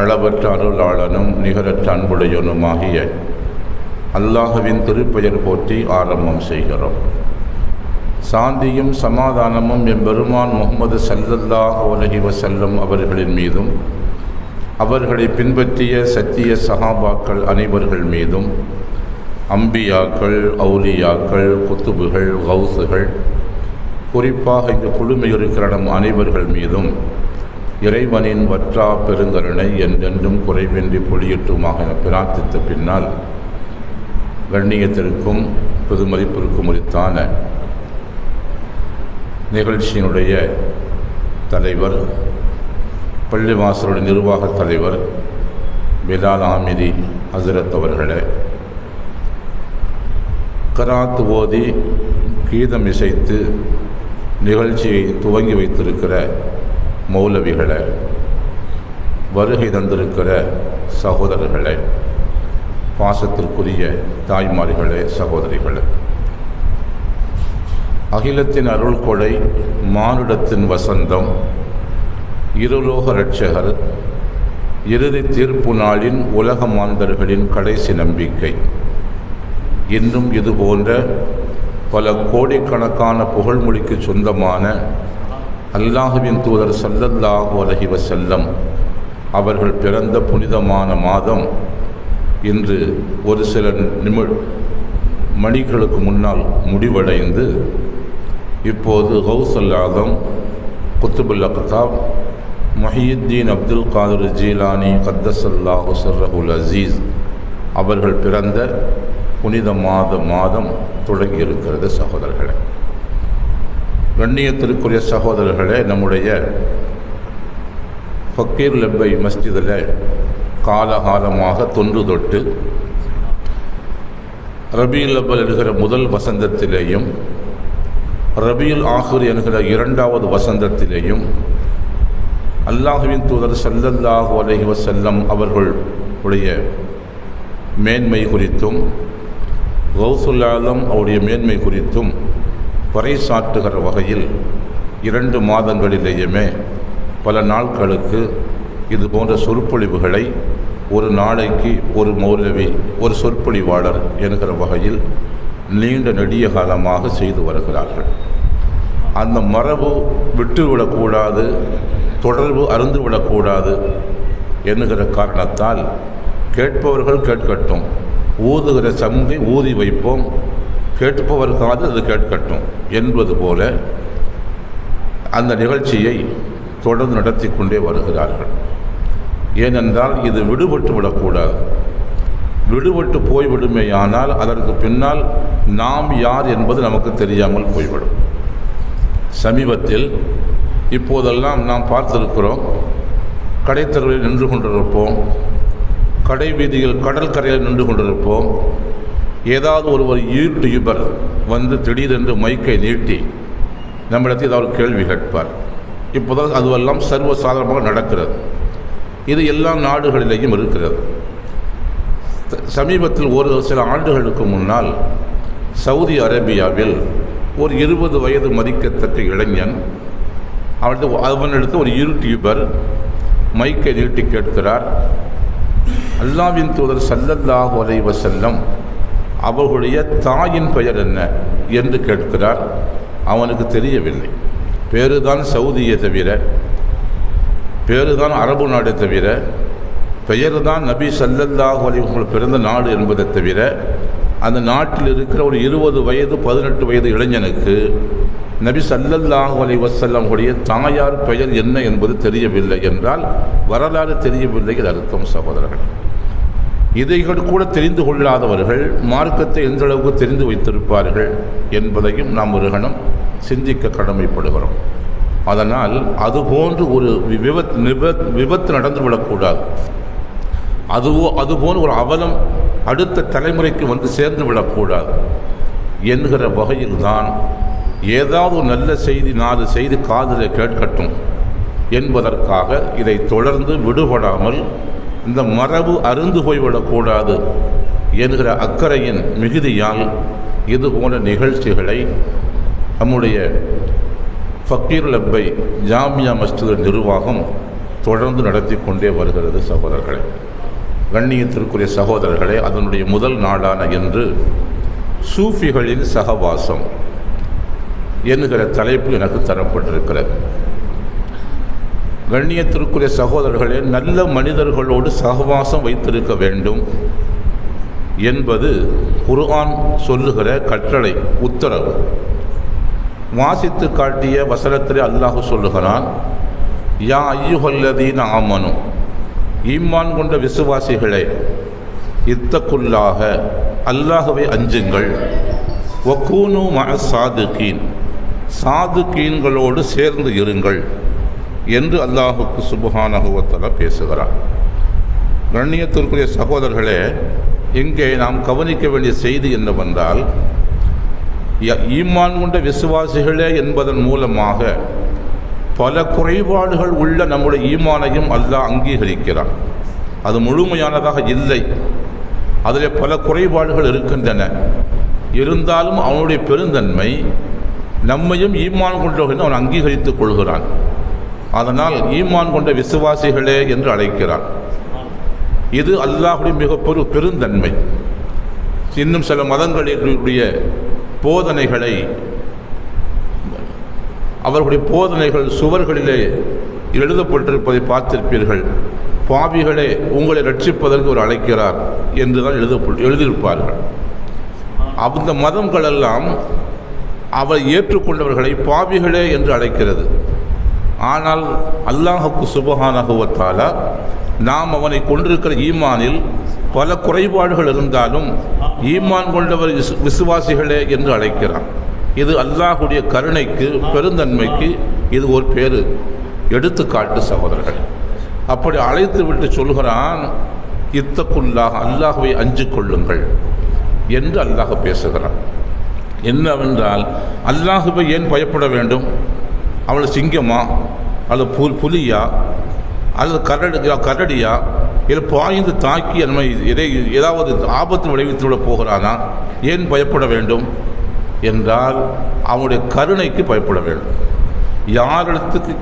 அளவற்ற அருளாளனும் நிகரற்ற அன்புடையனுமாகிய அல்லாஹ்வின் திருப்பெயர் போற்றி ஆரம்பம் செய்கிறோம். சாந்தியும் சமாதானமும் எம்பெருமான் முஹம்மது ஸல்லல்லாஹு அலைஹி வஸல்லம் அவர்களின் மீதும் அவர்களை பின்பற்றிய சத்திய சஹாபாக்கள் அனைவர்கள் மீதும், அம்பியாக்கள், அவுலியாக்கள், குத்துபுகள், கௌசுகள், குறிப்பாக இந்த குழுமையிருக்கிற நம் அனைவர்கள் மீதும் இறைவனின் வற்றா பெருங்கருணை என்றென்றும் குறைவின்றி பொழியட்டுமாக என பிரார்த்தித்த பின்னால், கண்ணியத்திற்கும் பெருமதிப்பிற்கும் உரித்தான நிகழ்ச்சியினுடைய தலைவர், பள்ளிவாசலுடைய நிர்வாகத் தலைவர் பிலால் ஆமிரி ஹசரத் அவர்களே, கராத் ஓதி கீதம் இசைத்து நிகழ்ச்சியை துவங்கி வைத்திருக்கிற மௌலவிகளே, வருகை தந்திருக்கிற சகோதரர்களே, பாசத்திற்குரிய தாய்மார்களே, சகோதரிகளே, அகிலத்தின் அருள் கொடை, மானுடத்தின் வசந்தம், இருலோக இரட்சகர், இறுதி தீர்ப்பு நாளின் உலக மாந்தர்களின் கடைசி நம்பிக்கை, இன்னும் இது போன்ற பல கோடிக்கணக்கான புகழ்மொழிக்கு சொந்தமான அல்லாஹ்வின் தூதர் ஸல்லல்லாஹு அலைஹி வஸல்லம் அவர்கள் பிறந்த புனிதமான மாதம் இன்று ஒரு சில மணிகளுக்கு முன்னால் முடிவடைந்து, இப்போது கௌசுல் ஆதம் குத்துபுல் அக்தாப் முஹியுத்தீன் அப்துல் காதிர் ஜீலானி கத்தஸல்லாஹு சிர்ரஹுல் அஸீஸ் அவர்கள் பிறந்த புனித மாதம் தொடங்கியிருக்கிறது. சகோதரர்களே, கண்ணியத்திற்குரிய சகோதரர்களே, நம்முடைய ஃபக்கீர் லப்பை மஸ்ஜிதில் காலகாலமாக தொன்று தொட்டு ரபியுல் அவ்வல் என்கிற முதல் வசந்தத்திலேயும் ரபியுல் ஆஹிர் என்கிற இரண்டாவது வசந்தத்திலேயும் அல்லாஹ்வின் தூதர் ஸல்லல்லாஹு அலைஹி வஸல்லம் அவர்களுடைய மேன்மை குறித்தும் கௌசுல் ஆலம் அவருடைய மேன்மை குறித்தும் பறைசாற்றுகிற வகையில் 2 மாதங்களிலேயுமே பல நாட்களுக்கு இது போன்ற சொற்பொழிவுகளை ஒரு நாளைக்கு ஒரு மௌலவி, ஒரு சொற்பொழிவாளர் என்கிற வகையில் நீண்ட நெடிய காலமாக செய்து வருகிறார்கள். அந்த மரபு விட்டுவிடக்கூடாது, தொடர்பு அருந்துவிடக்கூடாது என்கிற காரணத்தால் கேட்பவர்கள் கேட்கட்டும், ஊதுகிற சங்கை ஊதி வைப்போம், கேட்பவர்காக அது கேட்கட்டும் என்பது போல அந்த நிகழ்ச்சியை தொடர்ந்து நடத்தி கொண்டே வருகிறார்கள். ஏனென்றால் இது விடுபட்டு விடக்கூடாது. விடுபட்டு போய்விடுமேயானால் அதற்கு பின்னால் நாம் யார் என்பது நமக்கு தெரியாமல் போய்விடும். சமீபத்தில் இப்போதெல்லாம் நாம் பார்த்திருக்கிறோம், கடைத்தெருவில் நின்று கொண்டிருப்போம், கடை வீதியில் கடற்கரையில் நின்று கொண்டிருப்போம், ஏதாவது ஒருவர் யூடியூபர் வந்து திடீரென்று மைக்கை நீட்டி நம்மிடத்தில் ஏதாவது கேள்வி கேட்பார். இப்போதான் அதுவெல்லாம் சர்வசாதாரணமாக நடக்கிறது. இது எல்லா நாடுகளிலேயும் இருக்கிறது. சமீபத்தில் ஒரு சில ஆண்டுகளுக்கு முன்னால் சவுதி அரேபியாவில் ஒரு 20 வயது மதிக்கத்தக்க இளைஞன், அவனிடத்து ஒரு யூடியூபர் மைக்கை நீட்டி கேட்கிறார், அல்லாஹ்வின் தூதர் ஸல்லல்லாஹு அலைஹி வஸல்லம் அவர்களுடைய தாயின் பெயர் என்ன என்று கேட்கிறார். அவனுக்கு தெரியவில்லை. பேருதான் சவுதியை தவிர, பேருதான் அரபு நாடை தவிர, பெயர் தான் நபி ஸல்லல்லாஹு அலைஹி வஸல்லம் பிறந்த நாடு என்பதை தவிர, அந்த நாட்டில் இருக்கிற ஒரு 20 வயது 18 வயது இளைஞனுக்கு நபி ஸல்லல்லாஹு அலைஹி வஸல்லம் உடைய தாயார் பெயர் என்ன என்பது தெரியவில்லை என்றால் வரலாறு தெரியவில்லை என்று அர்த்தம். சகோதரர்கள், இதைகள் கூட தெரிந்து கொள்ளாதவர்கள் மார்க்கத்தை எந்த அளவுக்கு தெரிந்து வைத்திருப்பார்கள் என்பதையும் நாம் ஒரு கணம் சிந்திக்க கடமைப்படுகிறோம். அதனால் அதுபோன்று ஒரு விபத்து நடந்துவிடக்கூடாது. அதுபோன்று ஒரு அவலம் அடுத்த தலைமுறைக்கு வந்து சேர்ந்து விடக்கூடாது என்கிற வகையில்தான் ஏதாவது ஒரு நல்ல செய்தி 4 செய்தி காதில் கேட்கட்டும் என்பதற்காக இதை தொடர்ந்து விடுபடாமல் இந்த மரபு அருந்து போய்விடக்கூடாது என்கிற அக்கறையின் மிகுதியால் இது போன்ற நிகழ்ச்சிகளை நம்முடைய ஃபக்கீர் லப்பை ஜாமியா மஸ்ஜித் நிர்வாகம் தொடர்ந்து நடத்தி கொண்டே வருகிறது. சகோதரர்களே, கண்ணியத்திற்குரிய சகோதரர்களே, அதனுடைய முதல் நாளான இன்று சூஃபிகளின் சகவாசம் என்கிற தலைப்பு எனக்கு தரப்பட்டிருக்கிறது. கண்ணியத்திற்குரிய சகோதரர்களே, நல்ல மனிதர்களோடு சகவாசம் வைத்திருக்க வேண்டும் என்பது குர்ஆன் சொல்லுகிற கட்டளை, உத்தரவு. வாசித்து காட்டிய வசனத்திலே அல்லாஹ் சொல்லுகிறான், யா அய்யுஹல்லதீன ஆமனு, ஈமான் கொண்ட விசுவாசிகளே, இத்தகுல்லாஹ, அல்லாஹ்வை அஞ்சுங்கள், வகூனு மஅ சாதிகீன், சாதிகீன்களோடு சேர்ந்து இருங்கள் என்று அல்லாஹுக்கு சுப்ஹானஹு வ தஆலா பேசுகிறார். கண்ணியத்திற்குரிய சகோதரர்களே, இங்கே நாம் கவனிக்க வேண்டிய செய்தி என்னவென்றால், ஈமான் கொண்ட விசுவாசிகளே என்பதன் மூலமாக பல குறைபாடுகள் உள்ள நம்முடைய ஈமானையும் அல்லாஹ் அங்கீகரிக்கிறான். அது முழுமையானதாக இல்லை, அதில் பல குறைபாடுகள் இருக்கின்றன. இருந்தாலும் அவனுடைய பெருந்தன்மை நம்மையும் ஈமான் கொண்டவர்கள் அவன் அங்கீகரித்துக் கொள்கிறான். அதனால் ஈமான் கொண்ட விசுவாசிகளே என்று அழைக்கிறான். இது அல்லாஹுடைய மிக பெருந்தன்மை. இன்னும் சில மதங்களுடைய போதனைகளை, அவர்களுடைய போதனைகள் சுவர்களிலே எழுதப்பட்டிருப்பதை பார்த்திருப்பீர்கள். பாவிகளே, உங்களை ரட்சிப்பதற்கு ஒரு அழைக்கிறார் என்றுதான் எழுதியிருப்பார்கள். அந்த மதங்களெல்லாம் அவர் ஏற்றுக்கொண்டவர்களை பாவிகளே என்று அழைக்கிறது. ஆனால் அல்லாஹுக்கு சுப்ஹானஹு வ தஆலா நாம் அவனை கொண்டிருக்கிற ஈமானில் பல குறைபாடுகள் இருந்தாலும் ஈமான் கொண்டவர் விசுவாசிகளே என்று அழைக்கிறான். இது அல்லாஹுடைய கருணைக்கு, பெருந்தன்மைக்கு இது ஒரு பேரு எடுத்துக்காட்டு சகோதரர்கள். அப்படி அழைத்து விட்டு சொல்கிறான், இத்தகுல்லாஹ், அல்லாஹ்வை அஞ்சு கொள்ளுங்கள் என்று அல்லாஹ் பேசுகிறான். என்னவென்றால், அல்லாஹ்வை ஏன் பயப்பட வேண்டும்? அவள் சிங்கமா அல்லது புலியா அல்லது கரடியா இல்லை பாய்ந்து தாக்கி நம்மை ஏதாவது ஆபத்து விளைவித்து விட போகிறானா? ஏன் பயப்பட வேண்டும் என்றால் அவனுடைய கருணைக்கு பயப்பட வேண்டும். யாரிடத்துக்கு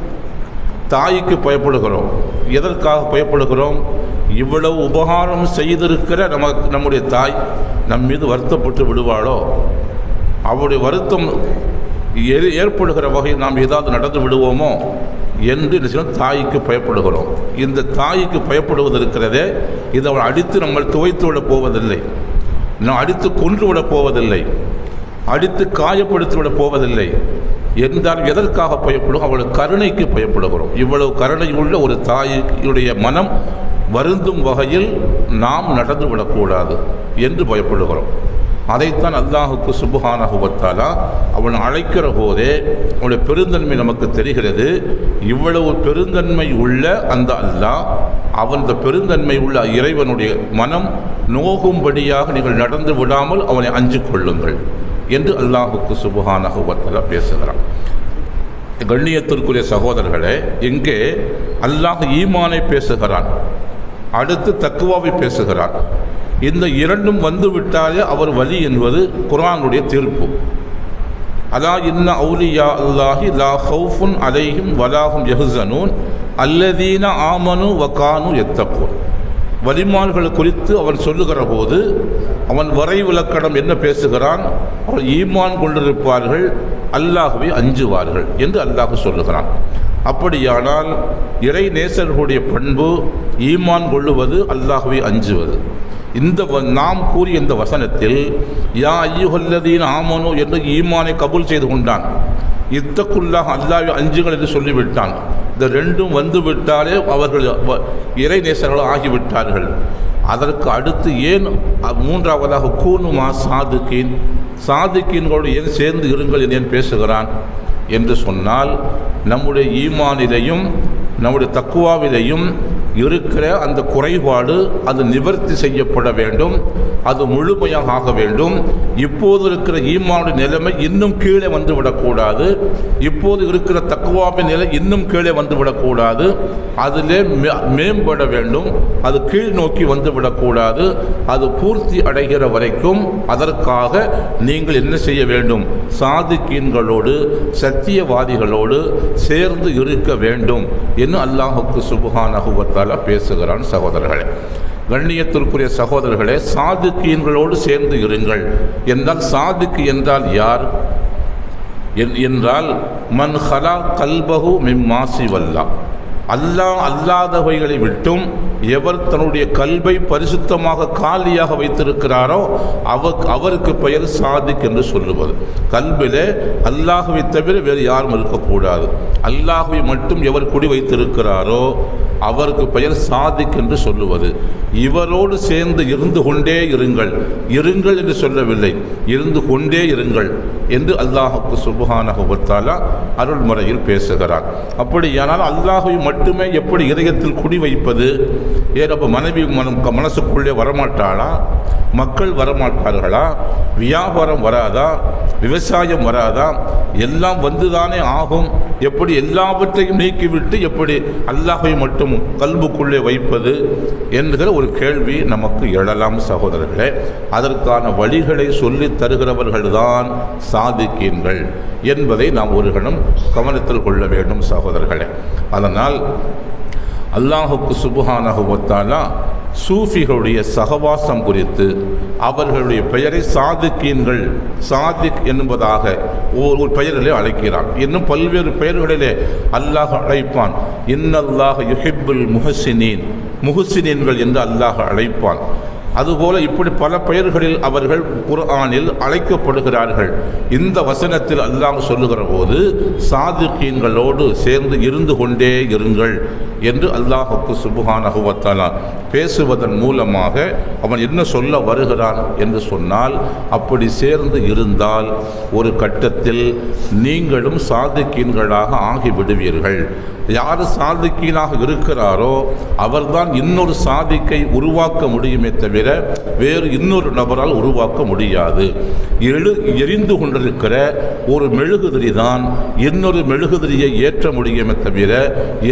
தாய்க்கு பயப்படுகிறோம்? எதற்காக பயப்படுகிறோம்? இவ்வளவு உபகாரம் செய்திருக்கிற நம்முடைய தாய் நம் மீது வருத்தப்பட்டு விடுவாளோ, அவருடைய வருத்தம் ஏற்படுகிற வகையில் நாம் ஏதாவது நடந்து விடுவோமோ என்று தாய்க்கு பயப்படுகிறோம். இந்த தாய்க்கு பயப்படுவது இருக்கிறதே, இதை அவள் அடித்து நம்ம துவைத்து விடப் போவதில்லை, நாம் அடித்து கொன்று விடப் போவதில்லை, அடித்து காயப்படுத்தி விடப் போவதில்லை என்றால் எதற்காக பயப்படும்? அவள் கருணைக்கு பயப்படுகிறோம். இவ்வளவு கருணை உள்ள ஒரு தாயுடைய மனம் வருந்தும் வகையில் நாம் நடந்து விடக்கூடாது என்று பயப்படுகிறோம். அதைத்தான் அல்லாஹுக்கு சுப்ஹானஹு வ தஆலா அவன் அழைக்கிற போதே அவனுடைய பெருந்தன்மை நமக்கு தெரிகிறது. இவ்வளவு பெருந்தன்மை உள்ள அந்த அல்லாஹ், அவன் பெருந்தன்மை உள்ள இறைவனுடைய மனம் நோகும்படியாக நீங்கள் நடந்து விடாமல் அவனை அஞ்சு கொள்ளுங்கள் என்று அல்லாஹுக்கு சுப்ஹானஹு வ தஆலா பேசுகிறான். கண்ணியத்திற்குரிய சகோதரர்களே, இங்கே அல்லாஹ் ஈமானை பேசுகிறான், அடுத்து தக்வாவை பேசுகிறான். இந்த இரண்டும் வந்துவிட்டாலே அவர் வலி என்பது குர்ஆனுடைய தீர்ப்பு. அலா இன்ன அவுலியா அல்லாஹி லா ஹவுஃபுன் அலைஹிம் வலாஹும் யஹ்ஸனூன் அல்லதீன ஆமனு வகானு யத்தகூன். வலிமான்கள் குறித்து அவன் சொல்லுகிற போது அவன் வரை விளக்கணம் என்ன பேசுகிறான்? அவள் ஈமான் கொண்டிருப்பார்கள், அல்லாஹ்வை அஞ்சுவார்கள் என்று அல்லாஹ் சொல்லுகிறான். அப்படியானால் இறை நேசர்களுடைய பண்பு ஈமான் கொள்ளுவது, அல்லாஹ்வை அஞ்சுவது. இந்த நாம் கூறிய இந்த வசனத்தில் யா அய்யுஹல்லதீன ஆமனு என்று ஈமானை கபூல் செய்து கொண்டான், இத்தகுல்லாஹ், அல்லாஹ்வை அஞ்சுங்கள் என்று சொல்லிவிட்டான். இந்த ரெண்டும் வந்துவிட்டாலே அவர்கள் இறை நேசர்கள் ஆகிவிட்டார்கள். அதற்கு அடுத்து ஏன் மூன்றாவதாக கூனுமா சாதுக்கீன், சாதுக்கீன்களோடு ஏன் சேர்ந்து இருங்கள் என்று ஏன் பேசுகிறான் என்று சொன்னால், நம்முடைய ஈமானிலையும் நம்முடைய தக்குவாவிலையும் இருக்கிற அந்த குறைபாடு அது நிவர்த்தி செய்யப்பட வேண்டும், அது முழுமையாக ஆக வேண்டும். இப்போது இருக்கிற ஈமானுடைய நிலைமை இன்னும் கீழே வந்துவிடக்கூடாது, இப்போது இருக்கிற தக்வாவின் நிலை இன்னும் கீழே வந்துவிடக்கூடாது, அதிலே மேம்பட வேண்டும், அது கீழ் நோக்கி வந்துவிடக்கூடாது. அது பூர்த்தி அடைகிற வரைக்கும் அதற்காக நீங்கள் என்ன செய்ய வேண்டும்? சாதிக்கீன்களோடு சத்தியவாதிகளோடு சேர்ந்து இருக்க வேண்டும் என்று அல்லாஹுக்கு சுப்ஹானஹு வ தஆலா பேசுகிறான். சகோதரர்களே, கண்ணியத்திற்குரிய சகோதரர்களே, சாதிக்கீன்களோடு சேர்ந்து இருங்கள் என்றால், சாதிக்கு என்றால் யார் என்றால், மன் ஹலா கல்பஹு மின் மாசிவல்லா, அல்லாஹ் அல்லாதவைகளை விட்டும் எவர் தன்னுடைய கல்வை பரிசுத்தமாக காலியாக வைத்திருக்கிறாரோ அவருக்கு பெயர் சாதிக் என்று சொல்லுவது. கல்விலே அல்லாஹுவை தவிர வேறு யாரும் இருக்கக்கூடாது. அல்லாஹுவை மட்டும் எவர் குடி வைத்திருக்கிறாரோ அவருக்கு பெயர் சாதிக் என்று சொல்லுவது. இவரோடு சேர்ந்து இருந்து கொண்டே இருங்கள், இருங்கள் என்று சொல்லவில்லை, இருந்து கொண்டே இருங்கள் என்று அல்லாஹுக்கு சுப்ஹானஹு வ தஆலா அருள்முறையில் பேசுகிறார். அப்படியானால் அல்லாஹுவை மட்டுமே எப்படி இதயத்தில் குடி வைப்பது? ஏன் அப்போ மனைவி மனசுக்குள்ளே வரமாட்டாளா? மக்கள் வரமாட்டார்களா? வியாபாரம் வராதா? விவசாயம் வராதா? எல்லாம் வந்துதானே ஆகும். எப்படி எல்லாவற்றையும் நீக்கிவிட்டு எப்படி அல்லாஹை மட்டும் கல்புக்குள்ளே வைப்பது என்கிற ஒரு கேள்வி நமக்கு எழலாம். சகோதரர்களே, அதற்கான வழிகளை சொல்லித் தருகிறவர்கள்தான் சாதிக்கீன்கள் என்பதை நாம் ஒரு கணம் கவனத்தில் கொள்ள வேண்டும். சகோதரர்களே, அதனால் அல்லாஹுக்கு சுப்ஹானஹு வ தஆலா சூஃபிகளுடைய சகவாசம் குறித்து அவர்களுடைய பெயரை சாதிக்கீன்கள், சாதிக் என்பதாக ஒரு பெயரிலே அழைக்கிறான். இன்னும் பல்வேறு பெயர்களிலே அல்லாஹ் அழைப்பான். இன்னல்லாஹ் யுஹிப்புல் முஹ்சினீன், முஹ்சினீன்கள் என்று அல்லாஹ் அழைப்பான். அதுபோல இப்படி பல பெயர்களில் அவர்கள் குர்ஆனில் அழைக்கப்படுகிறார்கள். இந்த வசனத்தில் அல்லாஹ் சொல்லுகிற போது சாதிக்கீன்களோடு சேர்ந்து இருந்து கொண்டே இருங்கள் என்று அல்லாஹுக்கு சுப்ஹானஹு வ தஆலா பேசுவதன் மூலமாக அவன் என்ன சொல்ல வருகிறான் என்று சொன்னால், அப்படி சேர்ந்து இருந்தால் ஒரு கட்டத்தில் நீங்களும் சாதிக்கீன்களாக ஆகிவிடுவீர்கள். யார் சாதிக்கீனாக இருக்கிறாரோ அவர்தான் இன்னொரு சாதிக்கை உருவாக்க முடியுமே தவிர வேறு இன்னொரு நபரால் உருவாக்க முடியாது. எரிந்து கொண்டிருக்கிற ஒரு மெழுகுதிரி தான் இன்னொரு மெழுகுதிரியை ஏற்ற முடியுமே தவிர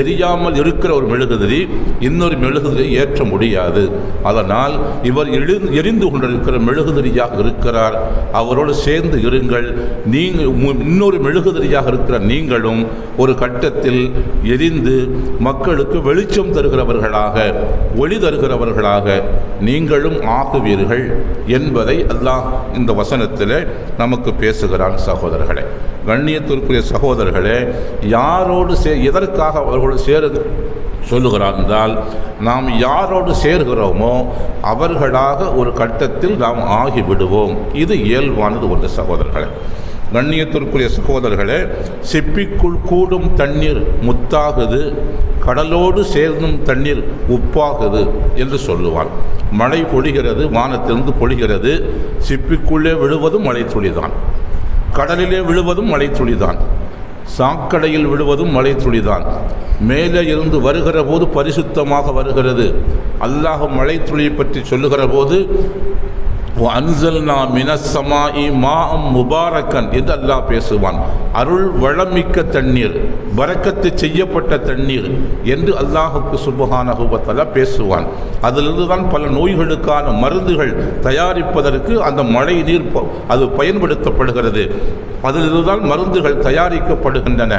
எரியாமல் இருக்கிற ஒரு மெழுகுதிரி இன்னொரு மெழுகுதிரியை ஏற்ற முடியாது. அதனால் இவர் எரிந்து கொண்டிருக்கிற மெழுகுதிரியாக இருக்கிறார், அவரோடு சேர்ந்து இருங்கள். நீங்கள் இன்னொரு மெழுகுதிரியாக இருக்கிற நீங்களும் ஒரு கட்டத்தில் எரிந்து மக்களுக்கு வெளிச்சம் தருகிறவர்களாக, ஒளி தருகிறவர்களாக நீங்களும் ஆகுவீர்கள் என்பதை அல்லாஹ் இந்த வசனத்திலே நமக்கு பேசுகிறான். சகோதரர்களே, கண்ணியத்திற்குரிய சகோதரர்களே, யாரோடு எதற்காக அவர்களோடு சேருது சொல்லுகிறார் என்றால், நாம் யாரோடு சேர்கிறோமோ அவர்களாக ஒரு கட்டத்தில் நாம் ஆகிவிடுவோம். இது இயல்பானது ஒன்று. சகோதரர்களே, கண்ணியத்திற்குரிய சகோதரர்களே, சிப்பிக்குள் கூடும் தண்ணீர் முத்தாகுது, கடலோடு சேர்ந்தும் தண்ணீர் உப்பாகுது என்று சொல்லுவான். மழை பொழிகிறது, வானத்திலிருந்து பொழிகிறது, சிப்பிக்குள்ளே விழுவதும் மழை துளிதான், கடலிலே விழுவதும் மழை துளிதான், சாக்கடையில் விழுவதும் மழை துளிதான். மேலே இருந்து வருகிற போது பரிசுத்தமாக வருகிறது. அல்லாஹ் மழை துளியை பற்றி சொல்லுகிற போது அன்சல்னா மினஸ் ஸமாஇ மாஅம் முபாரக்கன் என்று அல்லாஹ் பேசுவான். அருள் வளமிக்க தண்ணீர், பரக்கத்து செய்யப்பட்ட தண்ணீர் என்று அல்லாஹுக்கு சுப்ஹானஹு வ தஆலா பேசுவான். அதிலிருந்து தான் பல நோய்களுக்கான மருந்துகள் தயாரிப்பதற்கு அந்த மழை நீர் அது பயன்படுத்தப்படுகிறது. அதிலிருந்து தான் மருந்துகள் தயாரிக்கப்படுகின்றன.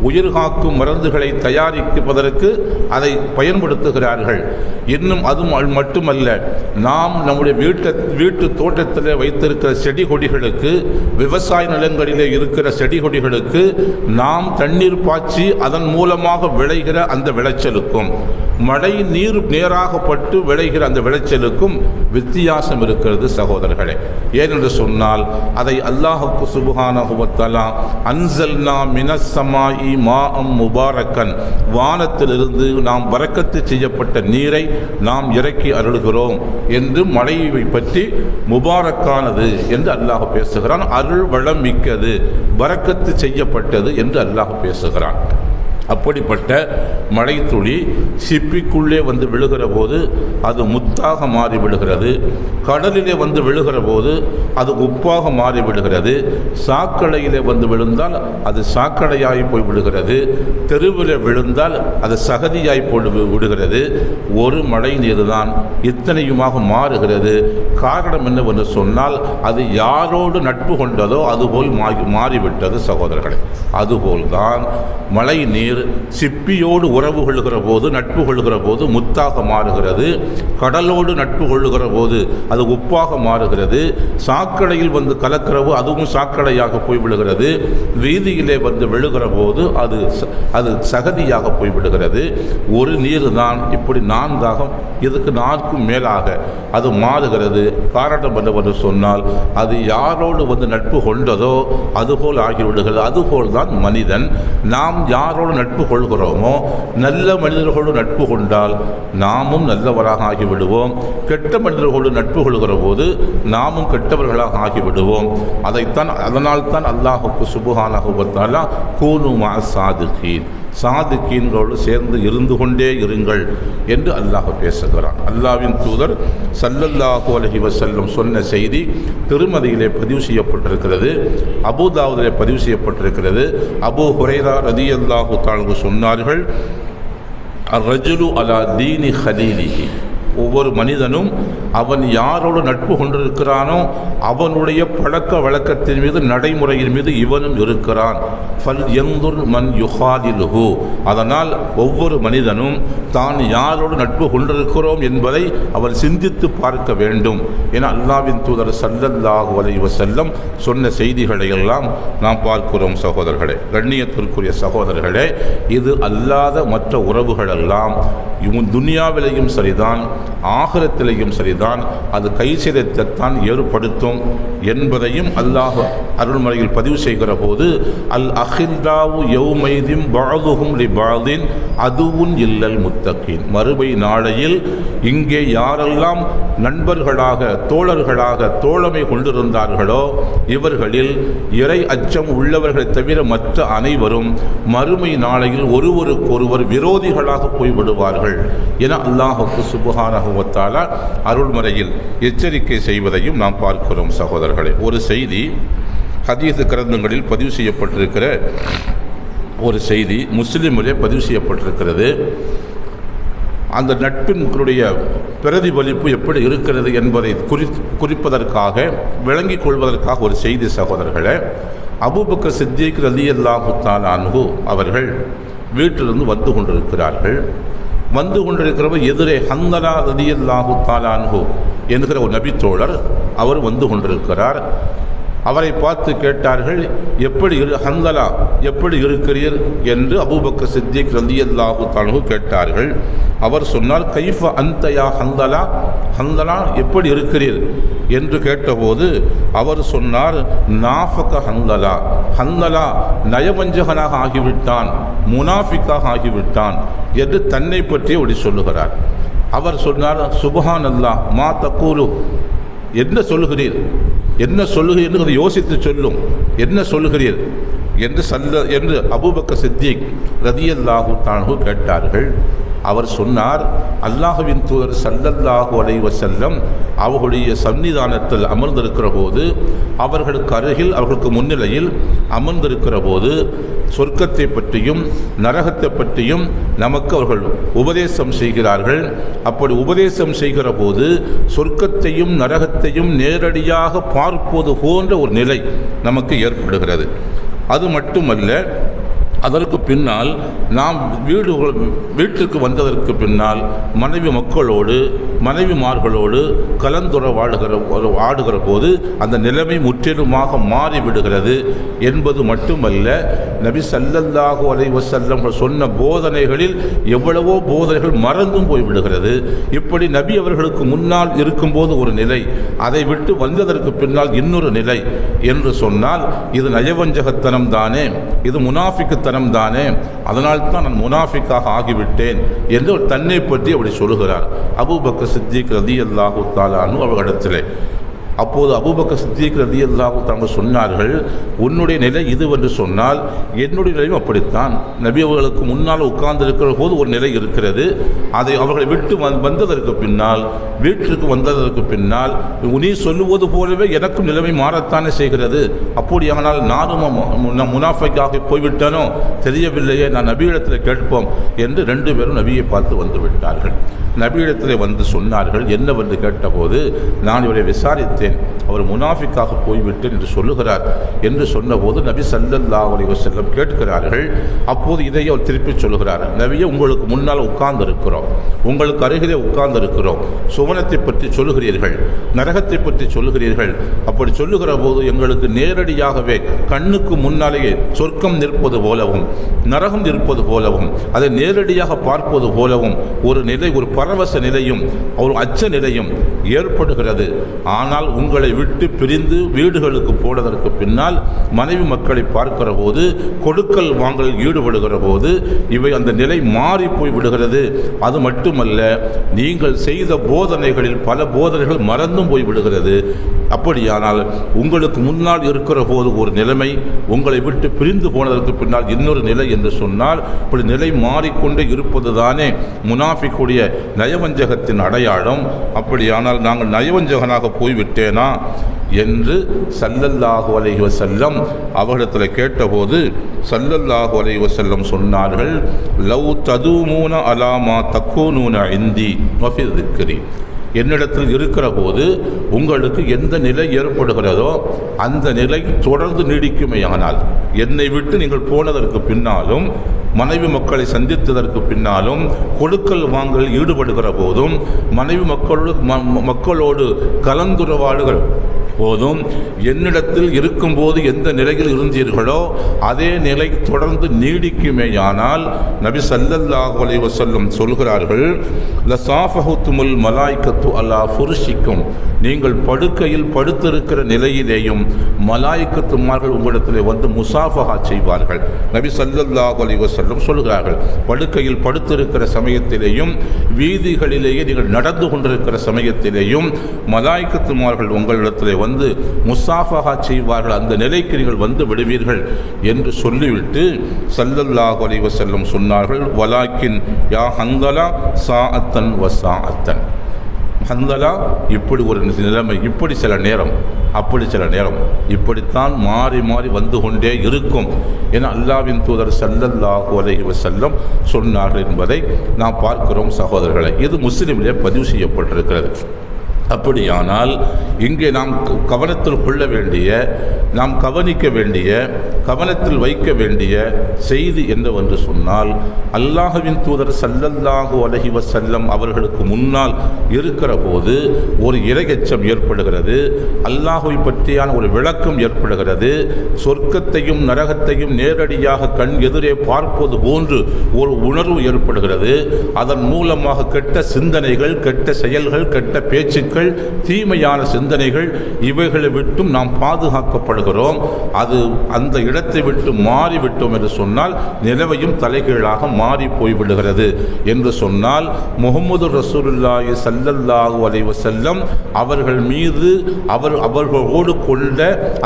உயிர்காக்கும் மருந்துகளை தயாரிப்பதற்கு அதை பயன்படுத்துகிறார்கள். இன்னும் அது மட்டுமல்ல, நாம் நம்முடைய வீட்டு தோட்டத்தில் வைத்திருக்கிற செடி கொடிகளுக்கு, விவசாய நிலங்களிலே இருக்கிற செடி கொடிகளுக்கு நாம் தண்ணீர் பாய்ச்சி அதன் மூலமாக விளைகிற அந்த விளைச்சலுக்கும் மழை நீர் நேராகப்பட்டு விளைகிற அந்த விளைச்சலுக்கும் வித்தியாசம் இருக்கிறது. சகோதரர்களே, ஏனென்று சொன்னால் அதை அல்லாஹுக்கு சுப்ஹானஹு வ தஆலா அன்சல்னா மினஸ் ஸமாஇ மாஅம் முபாரக்கன், வானத்திலிருந்து நாம் பரக்கத்து செய்யப்பட்ட நீரை நாம் இறக்கி அருள்கிறோம் என்று மழையை பற்றி முபாரக்கானது என்று அல்லாஹ் பேசுகிறான். அருள் வளம் மிக்கது, பரக்கத்து செய்யப்பட்டது என்று அல்லாஹ் பேசுகிறான். அப்படிப்பட்ட மழை துளி சிப்பிக்குள்ளே வந்து விழுகிற போது அது முத்தாக மாறி விடுகிறது. கடலிலே வந்து விழுகிற போது அது உப்பாக மாறி விடுகிறது. சாக்கடையிலே வந்து விழுந்தால் அது சாக்கடையாகி போய் விடுகிறது. தெருவில் விழுந்தால் அது சகதியாய் போய் விடுகிறது. ஒரு மழை நீர் தான் இத்தனையுமாக மாறுகிறது. காரணம் என்னவென்று சொன்னால் அது யாரோடு நட்பு கொண்டதோ அதுபோல் மாறிவிட்டது சகோதரர்களே. அதுபோல்தான் மழை நீர் சிப்பியோடு உறவு கொள்ளுகிற போது நட்பு கொள்ளுகிற போது முத்தாக மாறுகிறது. கடலோடு நட்பு கொள்ளுகிற போது அது உப்பாக மாறுகிறது. சாக்கடையில் வந்து கலக்கிறவோ அதுவும் சாக்கடையாக போய்விடுகிறது. வீதியிலே வந்து விழுகிற போது அது சகதியாக போய்விடுகிறது. ஒரு நீர் தான் இப்படி 4 இதுக்கு 4க்கும் மேலாக அது மாறுகிறது. காரணம் என்னவென்று சொன்னால் அது யாரோடு வந்து நட்பு கொண்டதோ அதுபோல் ஆகிவிடுகிறது. அதுபோல் தான் மனிதன். நாம் யாரோடு நட்பு கொள்கிறோமோ நல்ல மனிதர்களோடு நட்பு கொண்டால் நாமும் நல்லவராக ஆகிவிடுவோம். கெட்ட மனிதர்களோடு நட்பு கொள்கிற போது நாமும் கெட்டவர்களாக ஆகிவிடுவோம். அதனால் தான் அல்லாஹுக்கு சுப்ஹானஹு வ தஆலா கூனு மஅ ஸாதிகீன், சாதிக்கீன்களோடு சேர்ந்து இருந்து கொண்டே இருங்கள் என்று அல்லாஹ் பேசுகிறான். அல்லாஹ்வின் தூதர் ஸல்லல்லாஹு அலைஹி வஸல்லம் சொன்ன செய்தி திருமதியிலே பதிவு செய்யப்பட்டிருக்கிறது, அபூதாவுதிலே பதிவு செய்யப்பட்டிருக்கிறது. அபூ ஹுரைரா ரலியல்லாஹு தஆலா சொன்னார்கள், அர்-ரஜுலு அலா தீனி ஹலீலிஹி, ஒவ்வொரு மனிதனும் அவன் யாரோடு நட்பு கொண்டிருக்கிறானோ அவனுடைய பழக்க வழக்கத்தின் மீது நடைமுறையின் மீது இவனும் இருக்கிறான். ஃபல் யன்துர் மன் யுஹாலிலுஹு, அதனால் ஒவ்வொரு மனிதனும் தான் யாரோடு நட்பு கொண்டிருக்கிறோம் என்பதை அவன் சிந்தித்து பார்க்க வேண்டும் என அல்லாஹ்வின் தூதர் ஸல்லல்லாஹு அலைஹி வஸல்லம் சொன்ன செய்திகளை எல்லாம் நாம் பார்க்கிறோம். சகோதரர்களே, கண்ணியத்திற்குரிய சகோதரர்களே, இது அல்லாத மற்ற உறவுகள் எல்லாம் துனியாவிலேயும் சரிதான் ஆகிரத்திலேயும் சரிதான் அது கை சேதத்தைத்தான் ஏற்படுத்தும் என்பதையும் அல்லாஹ் அருள்மறையில் பதிவு செய்கிற போது அல் அஹில்லாவு யௌமைதின் பஅதுஹும் லிபஅதின் அதுவுன் இல்லல் முத்தகீன், மறுமை நாளையில் இங்கே யாரெல்லாம் நண்பர்களாக தோழர்களாக தோழமை கொண்டிருந்தார்களோ இவர்களில் இறை அச்சம் உள்ளவர்களை தவிர மற்ற அனைவரும் மறுமை நாளையில் ஒருவருக்கொருவர் விரோதிகளாக போய்விடுவார்கள் என அல்லாஹுக்கு சுப்ஹானஹு வ தஆலா அருள்மறையில் எச்சரிக்கை செய்வதையும் நாம் பார்க்கிறோம். சகோதரர்களே, ஒரு செய்தி ஹதீஸ் கிரந்தங்களில் பதிவு செய்யப்பட்டிருக்கிற ஒரு செய்தி முஸ்லிமிலே பதிவு செய்யப்பட்டிருக்கிறது. அந்த நட்பினுடைய பிரதிபலிப்பு எப்படி இருக்கிறது என்பதை குறிப்பதற்காக விளங்கிக் கொள்வதற்காக ஒரு செய்தி. சகோதரர்களே, அபூபக்கர் சித்திக் ரலியல்லாஹு தஆலா அன்ஹு அவர்கள் வீட்டிலிருந்து வந்து கொண்டிருக்கிறவர் எதிரே ஹந்தலா ரலியல்லாஹு தஆலா அன்ஹு என்கிற ஒரு நபித்தோழர் அவர் வந்து கொண்டிருக்கிறார். அவரை பார்த்து கேட்டார்கள், ஹந்தலா எப்படி இருக்கிறீர் என்று அபூபக்கர் சித்திக் ரலியல்லாஹு தஆலா அன்ஹு கேட்டார்கள். அவர் சொன்னார், கைஃப அன்த யா ஹந்தலா, ஹந்தலா எப்படி இருக்கிறீர் என்று கேட்டபோது அவர் சொன்னார், நாஃபக ஹந்தலா, ஹந்தலா நயவஞ்சகனாக ஆகிவிட்டான், முனாஃபிக்காக ஆகிவிட்டான் என்று தன்னை பற்றி அப்படி சொல்லுகிறார். அவர் சொன்னார், சுப்ஹானல்லாஹ் மா தக்கூலு, என்ன சொல்லுகிறீர் என்று யோசித்து சொல்லும், என்ன சொல்லுகிறீர் என்று அபூபக்கர் சித்திக் ரலியல்லாஹு தஆலா கேட்டார்கள். அவர் சொன்னார், அல்லாஹ்வின் தூதர் ஸல்லல்லாஹு அலைஹி வஸல்லம் அவர்களுடைய சன்னிதானத்தில் அமர்ந்திருக்கிற போது அவர்களுக்கு அருகில் அவர்களுக்கு முன்னிலையில் அமர்ந்திருக்கிற போது சொர்க்கத்தை பற்றியும் நரகத்தை பற்றியும் நமக்கு அவர்கள் உபதேசம் செய்கிறார்கள். அப்படி உபதேசம் செய்கிற போது சொர்க்கத்தையும் நரகத்தையும் நேரடியாக பார்ப்பது போன்ற ஒரு நிலை நமக்கு ஏற்படுகிறது. அது மட்டுமல்ல, அதற்கு பின்னால் நாம் வீட்டுக்கு வந்ததற்கு பின்னால் மனைவிமார்களோடு ஆடுகிற போது அந்த நிலைமை முற்றிலுமாக மாறிவிடுகிறது என்பது மட்டுமல்ல, நபி ஸல்லல்லாஹு அலைஹி வஸல்லம் சொன்ன போதனைகளில் எவ்வளவோ போதனைகள் மறந்தும் போய்விடுகிறது. இப்படி நபி அவர்களுக்கு முன்னால் இருக்கும்போது ஒரு நிலை, அதை விட்டு வந்ததற்கு பின்னால் இன்னொரு நிலை என்று சொன்னால் இது நயவஞ்சகத்தனம் தானே, இது முனாஃபிக்குத்தனம் தானே, அதனால் தான் நான் முனாஃபிக்காக ஆகிவிட்டேன் என்று தன்னை பற்றி அப்படி சொல்லுகிறார். அபூபக்கர் சித்திக் ரலியல்லாஹு தஆலா அன்ஹு அவர்களிடத்திலே அப்போது அபூபக்கர் சித்திக் ரலியல்லாஹு தஆலா சொன்னார்கள், உன்னுடைய நிலை இது என்று சொன்னால் என்னுடைய நிலையும் அப்படித்தான். நபி அவர்களுக்கு முன்னால் உட்கார்ந்திருக்கிற போது ஒரு நிலை இருக்கிறது, அதை அவர்களை விட்டு வந்ததற்கு பின்னால், வீட்டிற்கு வந்ததற்கு பின்னால் நீ சொல்லுவது போலவே எனக்கும் நிலைமை மாறத்தானே செய்கிறது. அப்படியானால் நானும் முனாஃபிக்காக போய்விட்டானோ தெரியவில்லையே, நான் நபியிடத்தில் கேட்போம் என்று 2 பேரும் நபியை பார்த்து வந்து விட்டார்கள். நபியிடத்தில் வந்து சொன்னார்கள். என்னவென்று கேட்டபோது, நான் இவரை விசாரித்தேன், அவர் முனாஃபிக்காக போய்விட்டேன் என்று சொல்லுகிறார் என்று சொன்னபோது நபி ஸல்லல்லாஹு அலைஹி வஸல்லம் கேட்கிறார்கள். அப்போது இதை அவர் திருப்பி சொல்லுகிறார், நபியே, உங்களுக்கு முன்னால் உட்கார்ந்து இருக்கிறோம், உங்களுக்கு அருகிலே உட்கார்ந்து இருக்கிறோம், சுவனத்தை பற்றி சொல்லுகிறீர்கள், நரகத்தை பற்றி சொல்லுகிறீர்கள். அப்படி சொல்லுகிற போது எங்களுக்கு நேரடியாகவே கண்ணுக்கு முன்னாலேயே சொர்க்கம் நிற்பது போலவும் நரகம் இருப்பது போலவும் அதை நேரடியாக பார்ப்பது போலவும் ஒரு நிலை, ஒரு பரவச நிலையும் ஒரு அச்ச நிலையும் ஏற்படுகிறது. ஆனால் உங்களை விட்டு பிரிந்து வீடுகளுக்கு போனதற்கு பின்னால் மனைவி மக்களை பார்க்கிற போது, கொடுக்கல் வாங்கல் ஈடுபடுகிற போது இவை அந்த நிலை மாறி போய் விடுகிறது. அது மட்டுமல்ல, நீங்கள் செய்த போதனைகளில் பல போதனைகள் மறந்தும் போய் விடுகிறது. அப்படியானால் உங்களுக்கு முன்னால் இருக்கிற போது ஒரு நிலைமை, உங்களை விட்டு பிரிந்து போனதற்கு பின்னால் இன்னொரு நிலை என்று சொன்னால், இப்படி நிலை மாறிக்கொண்டே இருப்பது தானே முனாஃபிக்குடைய நயவஞ்சகத்தின் அடையாளம். அப்படியானால் நாங்கள் நயவஞ்சகனாக போய்விட்டேனா என்று ஸல்லல்லாஹு அலைஹி வஸல்லம் அவர்களிடத்தில் கேட்டபோது ஸல்லல்லாஹு அலைஹி வஸல்லம் சொன்னார்கள், லவ் ததூமூன அலா மா தக்கூனூன இந்தி வஃபி ذிக்ரி, என்னிடத்தில் இருக்கிற போது உங்களுக்கு எந்த நிலை ஏற்படுகிறதோ அந்த நிலை தொடர்ந்து நீடிக்குமேயானால், என்னை விட்டு நீங்கள் போனதற்கு பின்னாலும், மனைவி மக்களை சந்தித்ததற்கு பின்னாலும், கொடுக்கல் வாங்கல் ஈடுபடுகிற போதும், மனைவி மக்களோடு கலந்துரையாடுகிற போதும், என்னிடத்தில் இருக்கும்போது எந்த நிலையில் இருந்தீர்களோ அதே நிலை தொடர்ந்து நீடிக்குமேயானால், நபி ஸல்லல்லாஹு அலைஹி வஸல்லம் சொல்கிறார்கள், லஸாஃபஹுத்துமுல் மலாயிகத்து அலா ஃபுர்ஷிக்கும், நீங்கள் படுக்கையில் படுத்திருக்கிற நிலையிலேயும் மலாயிகத்துமார்கள் உங்களிடத்தில் வந்து முசாஃபஹா செய்வார்கள். நபி ஸல்லல்லாஹு அலைஹி வஸல்லம் சொல்கிறார்கள், படுக்கையில் படுத்திருக்கிற சமயத்திலேயும் வீதிகளிலேயே நீங்கள் நடந்து கொண்டிருக்கிற சமயத்திலேயும் மலாயிகத்துமார்கள் உங்களிடத்தில் வந்து முசாஃபஹா செய்வார்கள், அந்த நிலைக்கு நீங்கள் வந்து விடுவீர்கள் என்று சொல்லிவிட்டு ஸல்லல்லாஹு அலைஹி வஸல்லம் சொன்னார்கள், வலாக்கின் யா ஹந்தலா சாஅத்தன் வ சாஅத்தன், ஹந்தலா, இப்படி ஒரு நிலைமை, இப்படி சில நேரம், அப்படி சில நேரம், இப்படித்தான் மாறி மாறி வந்து கொண்டே இருக்கும் என அல்லாஹ்வின் தூதர் ஸல்லல்லாஹு அலைஹி வஸல்லம் சொன்னார்கள் என்பதை நாம் பார்க்கிறோம் சகோதரர்களை. இது முஸ்லிமிலே பதிவு செய்யப்பட்டிருக்கிறது. அப்படியானால் இங்கே நாம் கவனத்தில் கொள்ள வேண்டிய, நாம் கவனிக்க வேண்டிய, கவனத்தில் வைக்க வேண்டிய செய்தி என்னவென்று சொன்னால், அல்லாஹ்வின் தூதர் ஸல்லல்லாஹு அலைஹி வஸல்லம் அவர்களுக்கு முன்னால் இருக்கிற போது ஒரு இரையச்சம் ஏற்படுகிறது, அல்லாஹ்வை பற்றியான ஒரு விளக்கம் ஏற்படுகிறது, சொர்க்கத்தையும் நரகத்தையும் நேரடியாக கண் எதிரே பார்ப்பது போன்று ஒரு உணர்வு ஏற்படுகிறது. அதன் மூலமாக கெட்ட சிந்தனைகள், கெட்ட செயல்கள், கெட்ட பேச்சுக்கள், தீமையான சிந்தனைகள், இவைகளை விட்டும் நாம் பாதுகாக்கப்படுகிறோம். அது அந்த இடத்தை விட்டு மாறிவிட்டோம் என்று சொன்னால் நிலவையும் தலைகீழாக மாறி போய்விடுகிறது என்று சொன்னால், முஹம்மது ரசூலுல்லாஹி ஸல்லல்லாஹு அலைஹி வஸல்லம் அவர்கள் மீது அவர்களோடு கொண்ட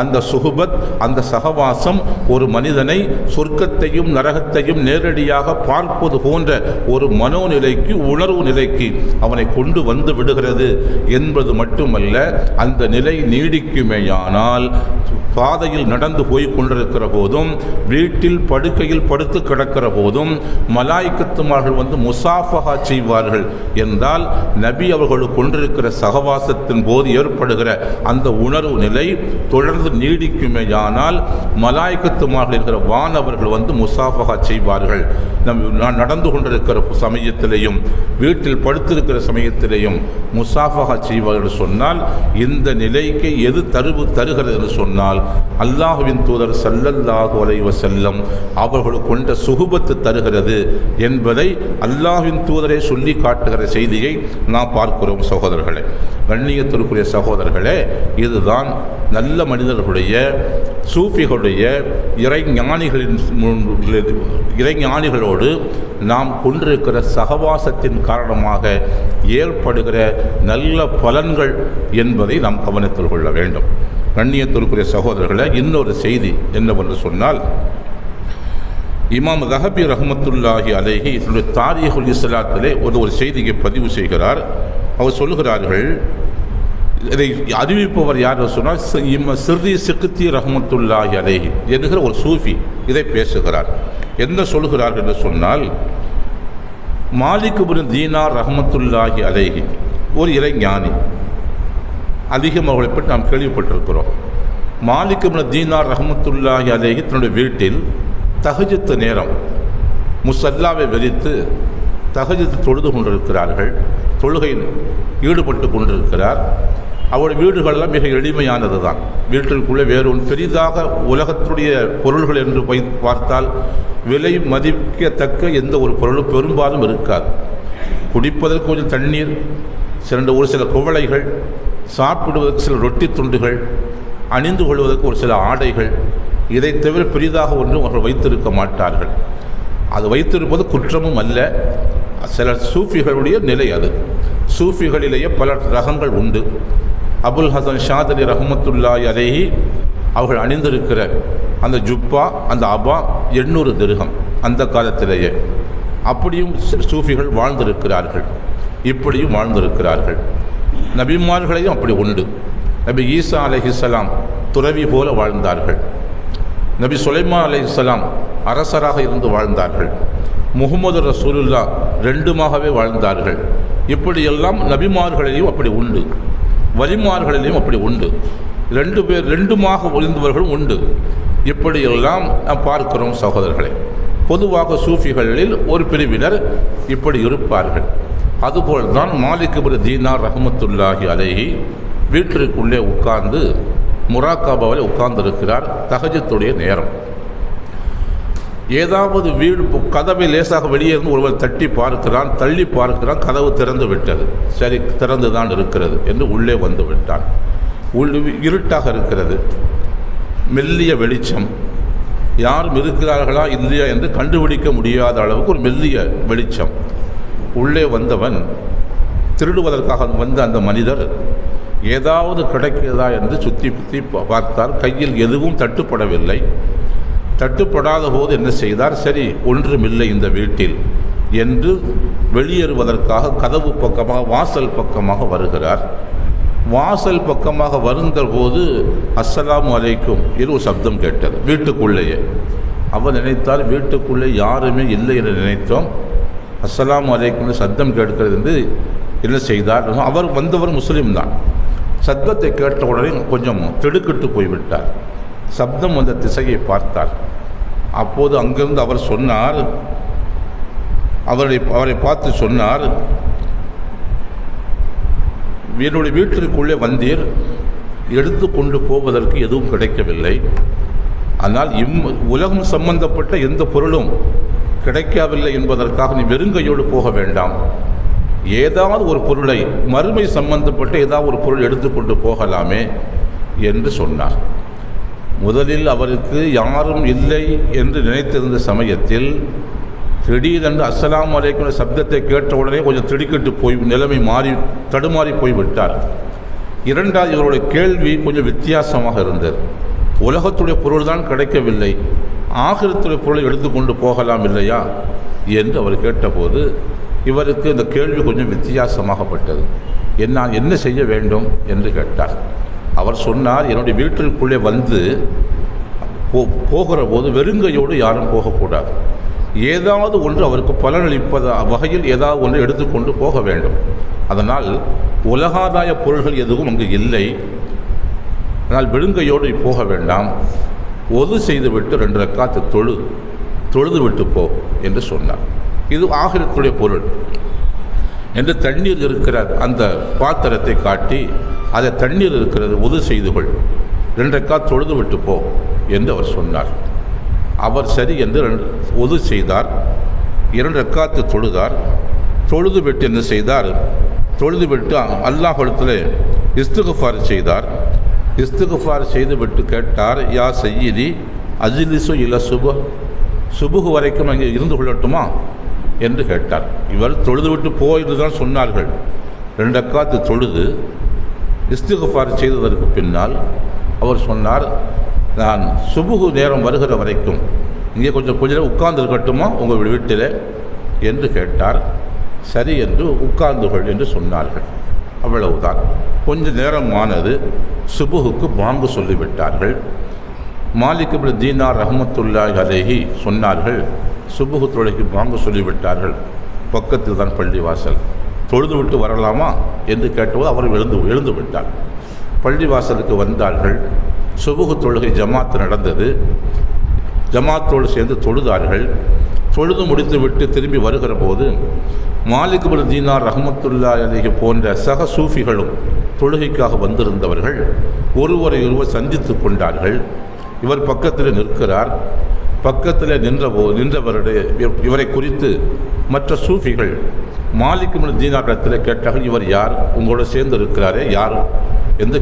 அந்த சுஹபத், அந்த சகவாசம் ஒரு மனிதனை சொர்க்கத்தையும் நரகத்தையும் நேரடியாக பார்ப்பது போன்ற ஒரு மனோநிலைக்கு, உணர்வு நிலைக்கு அவனை கொண்டு வந்து விடுகிறது என்பது மட்டுமல்ல, அந்த நிலை நீடிக்குமேயானால் பாதையில் நடந்து போய் கொண்டிருக்கிற போதும், வீட்டில் படுக்கையில் படுத்து கிடக்கிற போதும் மலாயிக்கத்துமார்கள் வந்து முசாஃபஹா செய்வார்கள் என்றால், நபி அவர்களுக்கு கொண்டிருக்கிற சகவாசத்தின் போது ஏற்படுகிற அந்த உணர்வு நிலை தொடர்ந்து நீடிக்குமேயானால் மலாயிக்கத்துமார்கள் இருக்கிற வானவர்கள் வந்து முசாஃபஹா செய்வார்கள். நான் நடந்து கொண்டிருக்கிற சமயத்திலேயும் வீட்டில் படுத்திருக்கிற சமயத்திலேயும் முசாஃபஹா செய்வார்கள் சொன்னால், இந்த நிலைக்கு எது தருகிறது என்று சொன்னால், அல்லாஹ்வின் தூதர் ஸல்லல்லாஹு அலைஹி வஸல்லம் அவர்கள் கொண்ட சுஹபத்து தருகிறது என்பதை அல்லாஹ்வின் தூதரை சொல்லி காட்டுகிற செய்தியை நாம் பார்க்கிறோம் சகோதரர்களே. கண்ணியத்திற்குரிய சகோதரர்களே, இதுதான் நல்ல மனிதர்களுடைய, சூஃபிகளுடைய, இறைஞானிகளோடு நாம் கொண்டிருக்கிற சகவாசத்தின் காரணமாக ஏற்படுகிற நல்ல பலன்கள் என்பதை நாம் கவனத்தில் கொள்ள வேண்டும். கண்ணியத்திற்குரிய சகோதரர்களை, இன்னொரு செய்தி என்னவென்று சொன்னால், இமாம் ரஹபி ரஹ்மத்துல்லாஹி அலைஹி தன்னுடைய தாரீகுல் இஸ்லாத்திலே ஒரு செய்தியை பதிவு செய்கிறார். அவர் சொல்லுகிறார்கள், இதை அறிவிப்பவர் யார் சொன்னால் சிர்ரி சிக்தி ரஹ்மத்துல்லாஹி அலைஹி என்கிற ஒரு சூஃபி இதை பேசுகிறார். என்ன சொல்கிறார்கள் என்று சொன்னால், மாலிக் இப்னு தீனார் ரஹ்மத்துல்லாஹி அலைஹி ஒரு இறைஞானி. அதிகம் அவர்களை பற்றி நாம் கேள்விப்பட்டிருக்கிறோம். மாலிக் இப்னு தீனார் ரஹ்மத்துல்லாஹி அலைஹி தன்னுடைய வீட்டில் தஹஜ்ஜுத் நேரம் முஸல்லாவை வெறித்து தஹஜ்ஜுத் தொழுது கொண்டிருக்கிறார்கள். தொழுகையில் ஈடுபட்டு கொண்டிருக்கிறார். அவருடைய வீடுகளெல்லாம் மிக எளிமையானது தான். வீட்டிற்குள்ளே வேறு ஒன்று பெரிதாக உலகத்துடைய பொருள்கள் என்று பார்த்தால் விலை மதிக்கத்தக்க எந்த ஒரு பொருளும் பெரும்பாலும் இருக்காது. குடிப்பதற்கு கொஞ்சம் தண்ணீர், ஒரு சில குவளைகள், சாப்பிடுவதற்கு சில ரொட்டி துண்டுகள், அணிந்து கொள்வதற்கு ஒரு சில ஆடைகள், இதை தவிர பெரிதாக ஒன்றும் அவர்கள் வைத்திருக்க மாட்டார்கள். அது வைத்திருப்பது குற்றமும் அல்ல. சில சூஃபிகளுடைய நிலை அது. சூஃபிகளிலேயே பல ரகங்கள் உண்டு. அபுல் ஹசன் ஷாதலி ரஹ்மத்துல்லாஹி அலைஹி அவர்கள் அணிந்திருக்கிற அந்த ஜுப்பா, அந்த அபா 800 திர்ஹம் அந்த காலத்திலேயே. அப்படியும் சூஃபிகள் வாழ்ந்திருக்கிறார்கள், இப்படியும் வாழ்ந்திருக்கிறார்கள். நபிமார்களையும் அப்படி உண்டு. நபி ஈசா அலைஹிஸ்ஸலாம் துறவி போல வாழ்ந்தார்கள். நபி சுலைமான் அலைஹிஸ்ஸலாம் அரசராக இருந்து வாழ்ந்தார்கள். முஹம்மது ரசூலுல்லா 2மாகவே வாழ்ந்தார்கள். இப்படியெல்லாம் நபிமார்களிலையும் அப்படி உண்டு, வலிமார்களிலையும் அப்படி உண்டு. 2மாக ஒளிந்தவர்களும் உண்டு. இப்படியெல்லாம் நாம் பார்க்கிறோம் சகோதரர்களை. பொதுவாக சூஃபிகளில் ஒரு பிரிவினர் இப்படி இருப்பார்கள். அதுபோல்தான் மாலிக் இப்னு தீனார் ரஹ்மத்துல்லாஹி அலைஹி வீட்டிற்குள்ளே உட்கார்ந்து முராக்காபாவில் உட்கார்ந்திருக்கிறார். தஹஜ்ஜுடைய நேரம். ஏதாவது வீடு கதவை லேசாக வெளியே இருந்து ஒருவர் தட்டி பார்க்கிறான், தள்ளி பார்க்கிறான், கதவு திறந்து விட்டது. சரி, திறந்து தான் இருக்கிறது என்று உள்ளே வந்து விட்டான். இருட்டாக இருக்கிறது, மெல்லிய வெளிச்சம், யாரும் இருக்கிறார்களா இல்லையா என்று கண்டுபிடிக்க முடியாத அளவுக்கு ஒரு மெல்லிய வெளிச்சம். உள்ளே வந்தவன், திருடுவதற்காக வந்த அந்த மனிதர் ஏதாவது கிடைக்கிறதா என்று சுற்றி சுற்றி பார்த்தார். கையில் எதுவும் தட்டுப்படவில்லை. தட்டுப்படாத போது என்ன செய்தார்? சரி, ஒன்றுமில்லை இந்த வீட்டில் என்று வெளியேறுவதற்காக கதவு பக்கமாக, வாசல் பக்கமாக வருகிறார். வாசல் பக்கமாக வருந்த போது அஸ்ஸலாமு அலைக்கும் ஒரு சப்தம் கேட்டது வீட்டுக்குள்ளேயே. அவர் நினைத்தார், வீட்டுக்குள்ளே யாருமே இல்லை என்று நினைத்தோம். அஸ்ஸலாமு அலைக்கும் சப்தம் கேட்கிறது என்று என்ன செய்தார்? அவர் வந்தவர் முஸ்லீம் தான். சப்தத்தை கேட்ட உடனே கொஞ்சம் திடுக்கிட்டு போய்விட்டார். சப்தம் வந்த திசையை பார்த்தார். அப்போது அங்கிருந்து அவர் சொன்னார், அவரை பார்த்து சொன்னார், என்னுடைய வீட்டிற்குள்ளே வந்தீர், எடுத்து கொண்டு போவதற்கு எதுவும் கிடைக்கவில்லை. ஆனால் உலகம் சம்பந்தப்பட்ட எந்த பொருளும் கிடைக்கவில்லை என்பதற்காக நீ வெறுங்கையோடு போக வேண்டாம். ஏதாவது ஒரு பொருளை, மறுமை சம்பந்தப்பட்ட ஏதாவது ஒரு பொருள் எடுத்துக்கொண்டு போகலாமே என்று சொன்னார். முதலில் அவருக்கு யாரும் இல்லை என்று நினைத்திருந்த சமயத்தில் திடீரென்று அஸ்ஸலாமு அலைக்கும் சப்தத்தை கேட்ட உடனே கொஞ்சம் திடுக்கிட்டு போய் நிலைமை தடுமாறி போய்விட்டார். இரண்டாவது, இவருடைய கேள்வி கொஞ்சம் வித்தியாசமாக இருந்தது. உலகத்துடைய பொருள் தான் கிடைக்கவில்லை, ஆகிரத்துடைய பொருளை எடுத்துக்கொண்டு போகலாம் இல்லையா என்று அவர் கேட்டபோது இவருக்கு இந்த கேள்வி கொஞ்சம் வித்தியாசமாகப்பட்டது. நான் என்ன செய்ய வேண்டும் என்று கேட்டார். அவர் சொன்னார், என்னுடைய வீட்டிற்குள்ளே வந்து போகிற போது வெறுங்கையோடு யாரும் போகக்கூடாது. ஏதாவது ஒன்று அவருக்கு பலனளிப்பத வகையில் ஏதாவது ஒன்று எடுத்துக்கொண்டு போக வேண்டும். அதனால் உலகாதாய பொருள்கள் எதுவும் அங்கு இல்லை. அதனால் வெறுங்கையோடு போக வேண்டாம், ஒது செய்துவிட்டு 2 ரக்காத்து தொழுது விட்டு போ என்று சொன்னார். இது ஆகிரத்துடைய பொருள் என்று தண்ணீர் இருக்கிற அந்த பாத்திரத்தை காட்டி, அதை தண்ணீர் இருக்கிறது, ஒது செய்து கொள், 2 ரக்காத் தொழுது விட்டு போ என்று அவர் சொன்னார். அவர் சரி என்று ஒது செய்தார். 2 ரக்காத்து தொழுதார். தொழுது விட்டு என்ன செய்தார்? தொழுது விட்டு அல்லாஹ்விடத்தில் இஸ்திக்ஃபார் செய்தார். இஸ்திக்ஃபார் செய்து விட்டு கேட்டார், யா சய்யிதி அஜ்லிசு இல சுபுஹ் வரைக்கும் அங்கே இருந்து கொள்ளட்டுமா என்று கேட்டார். இவர் தொழுது விட்டு போ என்று தான் சொன்னார்கள். 2 ரக்காத்து தொழுது இஸ்திக்ஃபார் செய்ததற்கு பின்னால் அவர் சொன்னார், நான் சுபுகு நேரம் வருகிற வரைக்கும் இங்கே கொஞ்சம் நேரம் உட்கார்ந்து இருக்கட்டுமா உங்கள் வீட்டில் என்று கேட்டார். சரி என்று உட்கார்ந்துகள் என்று சொன்னார்கள். அவ்வளவுதான். கொஞ்ச நேரம் ஆனது, சுபுகுக்கு பாங்கு சொல்லிவிட்டார்கள். மாலிக் இப்னு தீனார் ரஹ்மத்துல்லாஹி அலைஹி சொன்னார்கள், சுபுகு தொழுகைக்கு பாங்கு சொல்லிவிட்டார்கள், பக்கத்தில் தான் பள்ளிவாசல், தொழுது விட்டு வரலாமா என்று கேட்டபோது அவர் எழுந்து விட்டார். பள்ளிவாசலுக்கு வந்தார்கள். சுபுகு தொழுகை ஜமாத்து நடந்தது. ஜமாத்தோடு சேர்ந்து தொழுதார்கள். தொழுது முடித்து விட்டு திரும்பி வருகிற போது மாலிக் இப்னு தீனார் ரஹ்மத்துல்லாஹி அலைஹி போன்ற சக சூஃபிகளும் தொழுகைக்காக வந்திருந்தவர்கள் ஒருவரை ஒருவர் சந்தித்து கொண்டார்கள். இவர் பக்கத்தில் நிற்கிறார். பக்கத்தில் நின்றவருடைய இவரை குறித்து மற்ற சூஃபிகள் மாலிக் இப்னு தீனார் இடத்தில் கேட்டார்கள், இவர் யார், உங்களோட சேர்ந்து இருக்கிறாரே யார் என்று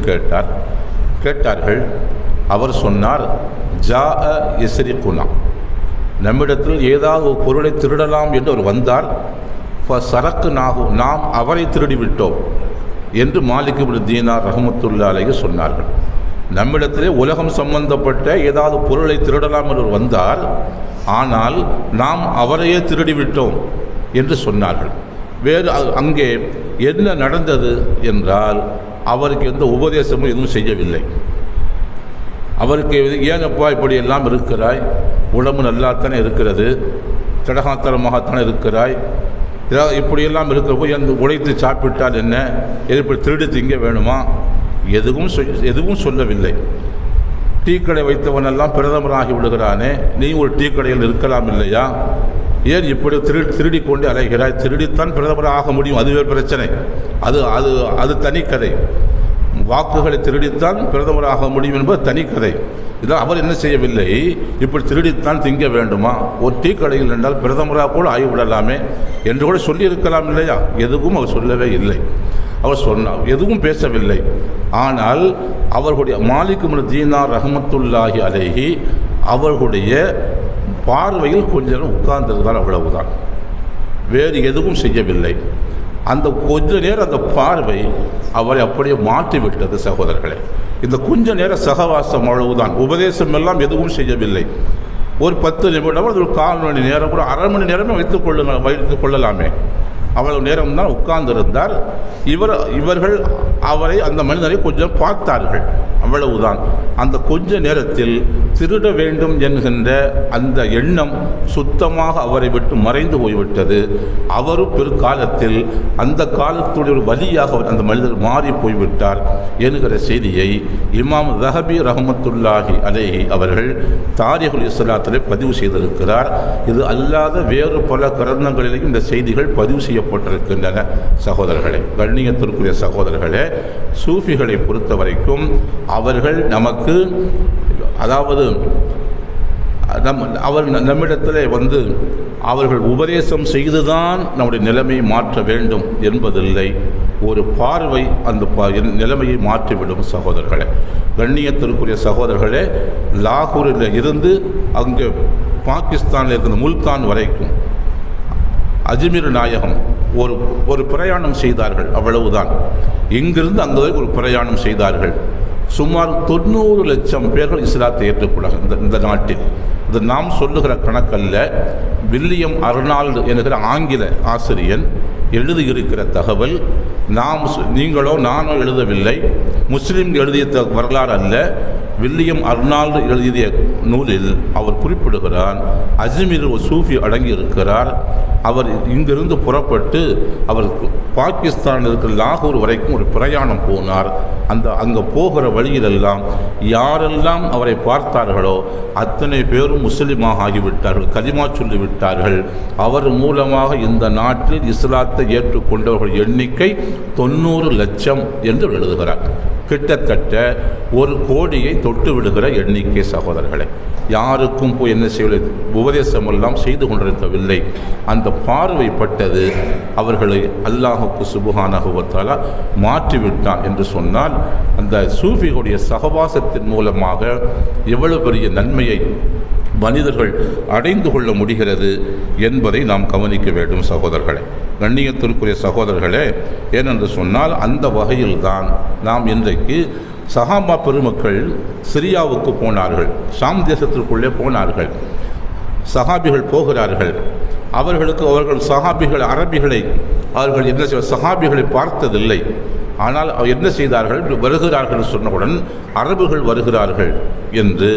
கேட்டார்கள். அவர் சொன்னார், ஜா யஸ்ரிகுனா, நம்மிடத்தில் ஏதாவது ஒரு பொருளை திருடலாம் என்று அவர் வந்தார், சரக்கு நாம் அவரை திருடிவிட்டோம் என்று மாலிக் இப்னு தீனார் ரஹ்மத்துல்லாஹி அலைஹி சொன்னார்கள். நம்மிடத்திலே உலகம் சம்பந்தப்பட்ட ஏதாவது பொருளை திருடலாம் என்று வந்தார், ஆனால் நாம் அவரையே திருடிவிட்டோம் என்று சொன்னார்கள். வேறு அங்கே என்ன நடந்தது என்றால், அவருக்கு எந்த உபதேசமும் எதுவும் செய்யவில்லை. அவருக்கு ஏனப்பா இப்படி எல்லாம் இருக்கிறாய், உடம்பு நல்லாத்தானே இருக்கிறது, கடகாத்தரமாகத்தானே இருக்கிறாய், இப்படியெல்லாம் இருக்கிற போய் அந்த உழைத்து சாப்பிட்டால் என்ன, இப்படி திருடி திங்க வேணுமா, எதுவும் சொல்லவில்லை. டீ கடை வைத்தவனெல்லாம் பிரதமராகி விடுகிறானே, நீ ஒரு டீ கடையில் இருக்கலாம் இல்லையா, ஏன் இப்படி திருடி கொண்டு அலைகிறாய், திருடித்தான் பிரதமராக ஆக முடியும், அதுவே பிரச்சனை, அது தனிக்கதை. வாக்குகளை திருடித்தான் பிரதமராக முடியும் என்பது தனிக்கதை. இதான் அவர் என்ன செய்யவில்லை, இப்படி திருடித்தான் திங்க வேண்டுமா, ஒரு டீ கடையில் என்றால் பிரதமராக கூட ஆகிவிடலாமே என்று கூட சொல்லியிருக்கலாம் இல்லையா, எதுவும் அவர் சொல்லவே இல்லை. அவர் சொன்னார், எதுவும் பேசவில்லை. ஆனால் அவர்களுடைய மாலிக் இப்னு தீனார் ரஹ்மத்துல்லாஹி அலைஹி அவர்களுடைய பார்வையில் கொஞ்ச நேரம் உட்கார்ந்திருந்தால் அவ்வளவுதான், வேறு எதுவும் செய்யவில்லை. அந்த கொஞ்ச நேரம் அந்த பார்வை அவரை அப்படியே மாற்றிவிட்டது சகோதரர்களே. இந்த கொஞ்ச நேர சகவாசம் அவ்வளவுதான், உபதேசம் எல்லாம் எதுவும் செய்யவில்லை. ஒரு 10 நிமிடம், ஒரு 1/4 மணி நேரம், ஒரு அரை மணி நேரமே வைத்துக் கொள்ளலாமே, அவ்வளவு நேரம் தான் உட்கார்ந்திருந்தார். இவர்கள் அவரை, அந்த மனிதரை கொஞ்சம் பார்த்தார்கள், அவ்வளவுதான். அந்த கொஞ்ச நேரத்தில் திருட வேண்டும் என்கின்ற அந்த எண்ணம் சுத்தமாக அவரை விட்டு மறைந்து போய்விட்டது. அவரும் பிற்காலத்தில் அந்த காலத்துடைய ஒரு வலியாக அந்த மனிதர் மாறி போய்விட்டார் என்கிற செய்தியை இமாம் ஸஹபி ரஹ்மத்துல்லாஹி அலைஹி அவர்கள் தாரிகுல் இஸ்லாத்திலே பதிவு செய்திருக்கிறார். இது அல்லாத வேறு பல கிரந்தங்களிலும் இந்த செய்திகள் பதிவு செய்யப்பட்டிருக்கின்றன. சகோதரர்களே, கண்ணியத்திற்குரிய சகோதரர்களே, சூஃபிகளை பொறுத்த வரைக்கும் அவர்கள் நமக்கு, அதாவது அவர் நம்மிடத்திலே வந்து அவர்கள் உபதேசம் செய்துதான் நம்முடைய நிலைமையை மாற்ற வேண்டும் என்பதில்லை. ஒரு பார்வை அந்த நிலைமையை மாற்றிவிடும். சகோதரர்களே, கண்ணியத்திற்குரிய சகோதரர்களே, லாகூரில் இருந்து அங்கே பாகிஸ்தானில் இருக்கிற முல்தான் வரைக்கும் அஜ்மீர் நாயகம் ஒரு பிரயாணம் செய்தார்கள், அவ்வளவுதான். இங்கிருந்து அங்கே ஒரு பிரயாணம் செய்தார்கள். சுமார் 90 லட்சம் பேர்கள் இஸ்லாத்தை ஏற்றுக்கொண்டார்கள் இந்த நாட்டில். இது நாம் சொல்லுகிற கணக்கல்ல, வில்லியம் அர்னால்டு என்கிற ஆங்கில ஆசிரியன் எழுதியிருக்கிற தகவல். நீங்களோ நானோ எழுதவில்லை, முஸ்லீம் எழுதிய வரலாறு அல்ல. வில்லியம் அர்னால்டு எழுதிய நூலில் அவர் குறிப்பிடுகிறார், அஜ்மீர் ஒரு சூஃபி அடங்கி இருக்கிறார். அவர் இங்கிருந்து புறப்பட்டு அவர் பாகிஸ்தான் இருக்கிற லாகூர் வரைக்கும் ஒரு பிரயாணம் போனார். அங்கே போகிற வழியிலெல்லாம் யாரெல்லாம் அவரை பார்த்தார்களோ அத்தனை பேரும் முஸ்லிமாக ஆகிவிட்டார்கள், கலிமா சொல்லிவிட்டார்கள். அவர் மூலமாக இந்த நாட்டில் இஸ்லாத்தை ஏற்றுக்கொண்டவர்கள் எண்ணிக்கை 90 லட்சம் என்று எழுதுகிறார். கிட்டத்தட்ட 1 கோடியை தொட்டு விடுகிற எண்ணிக்கை. சகோதரர்களே, யாருக்கும் போய் என்ன செய்யவில்லை, உபதேசமெல்லாம் செய்து கொண்டிருக்கவில்லை. அந்த பார்வைப்பட்டது அவர்களை அல்லாஹுக்கு சுப்ஹானஹு வ தஆலா மாற்றிவிட்டான் என்று சொன்னால், அந்த சூஃபிகளுடைய சகவாசத்தின் மூலமாக எவ்வளவு பெரிய நன்மையை மனிதர்கள் அடைந்து கொள்ள முடிகிறது என்பதை நாம் கவனிக்க வேண்டும் சகோதரர்களே. கண்ணியத்திற்குரிய சகோதரர்களே, ஏனென்று சொன்னால் அந்த வகையில்தான் நாம் இன்றைக்கு சஹாபா பெருமக்கள் சிரியாவுக்கு போனார்கள், ஷாம் தேசத்திற்குள்ளே போனார்கள். சஹாபிகள் போகிறார்கள். அவர்கள் சஹாபிகள் அரபிகளை அவர்கள் என்ன சஹாபிகளை பார்த்ததில்லை. ஆனால் என்ன செய்தார்கள்? வருகிறார்கள் சொன்னவுடன் அரபுகள் வருகிறார்கள் என்று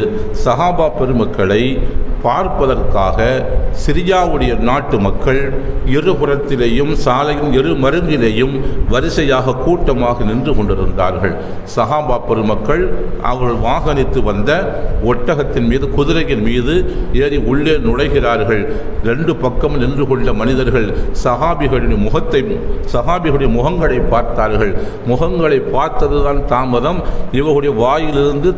சஹாபா பெருமக்களை பார்ப்பதற்காக சிரியாவுடைய நாட்டு மக்கள் இருபுறத்திலேயும் சாலையின் இரு மருங்கிலேயும் வரிசையாக கூட்டமாக நின்று கொண்டிருந்தார்கள். சஹாபா பெருமக்கள் அவர்கள் வாகனித்து வந்த ஒட்டகத்தின் மீது, குதிரையின் மீது ஏறி உள்ளே நுழைகிறார்கள். ரெண்டு பக்கம் நின்று கொண்ட மனிதர்கள் சஹாபிகளின் சஹாபிகளுடைய முகங்களை பார்த்தார்கள். முகங்களை பார்த்ததுதான் தாமதம். இவர்களுடைய வாயிலிருந்து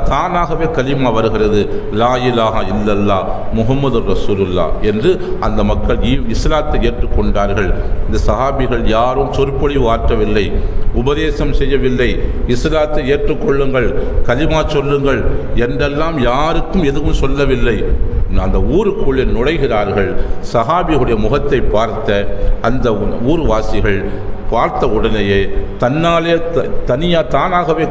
தானாகவே கலிமா வருகிறது, லா இலாஹா இல்லல்லாஹ் முஹம்மது ரசூலுல்லாஹ் என்று அந்த மக்கள் இஸ்லாத்தை ஏற்றுக்கொண்டார்கள். இந்த சஹாபிகள் யாரும் சொற்பொழிவு ஆற்றவில்லை, உபதேசம் செய்யவில்லை. இஸ்லாத்தை ஏற்றுக்கொள்ளுங்கள், கலிமா சொல்லுங்கள் என்றெல்லாம் யாருக்கும் எதுவும் சொல்லவில்லை. அந்த ஊருக்குள்ளே நுழைகிறார்கள். சஹாபிகளுடைய முகத்தை பார்த்த அந்த ஊர்வாசிகள் பார்த்த உடனேயே தன்னாலே தானாகவே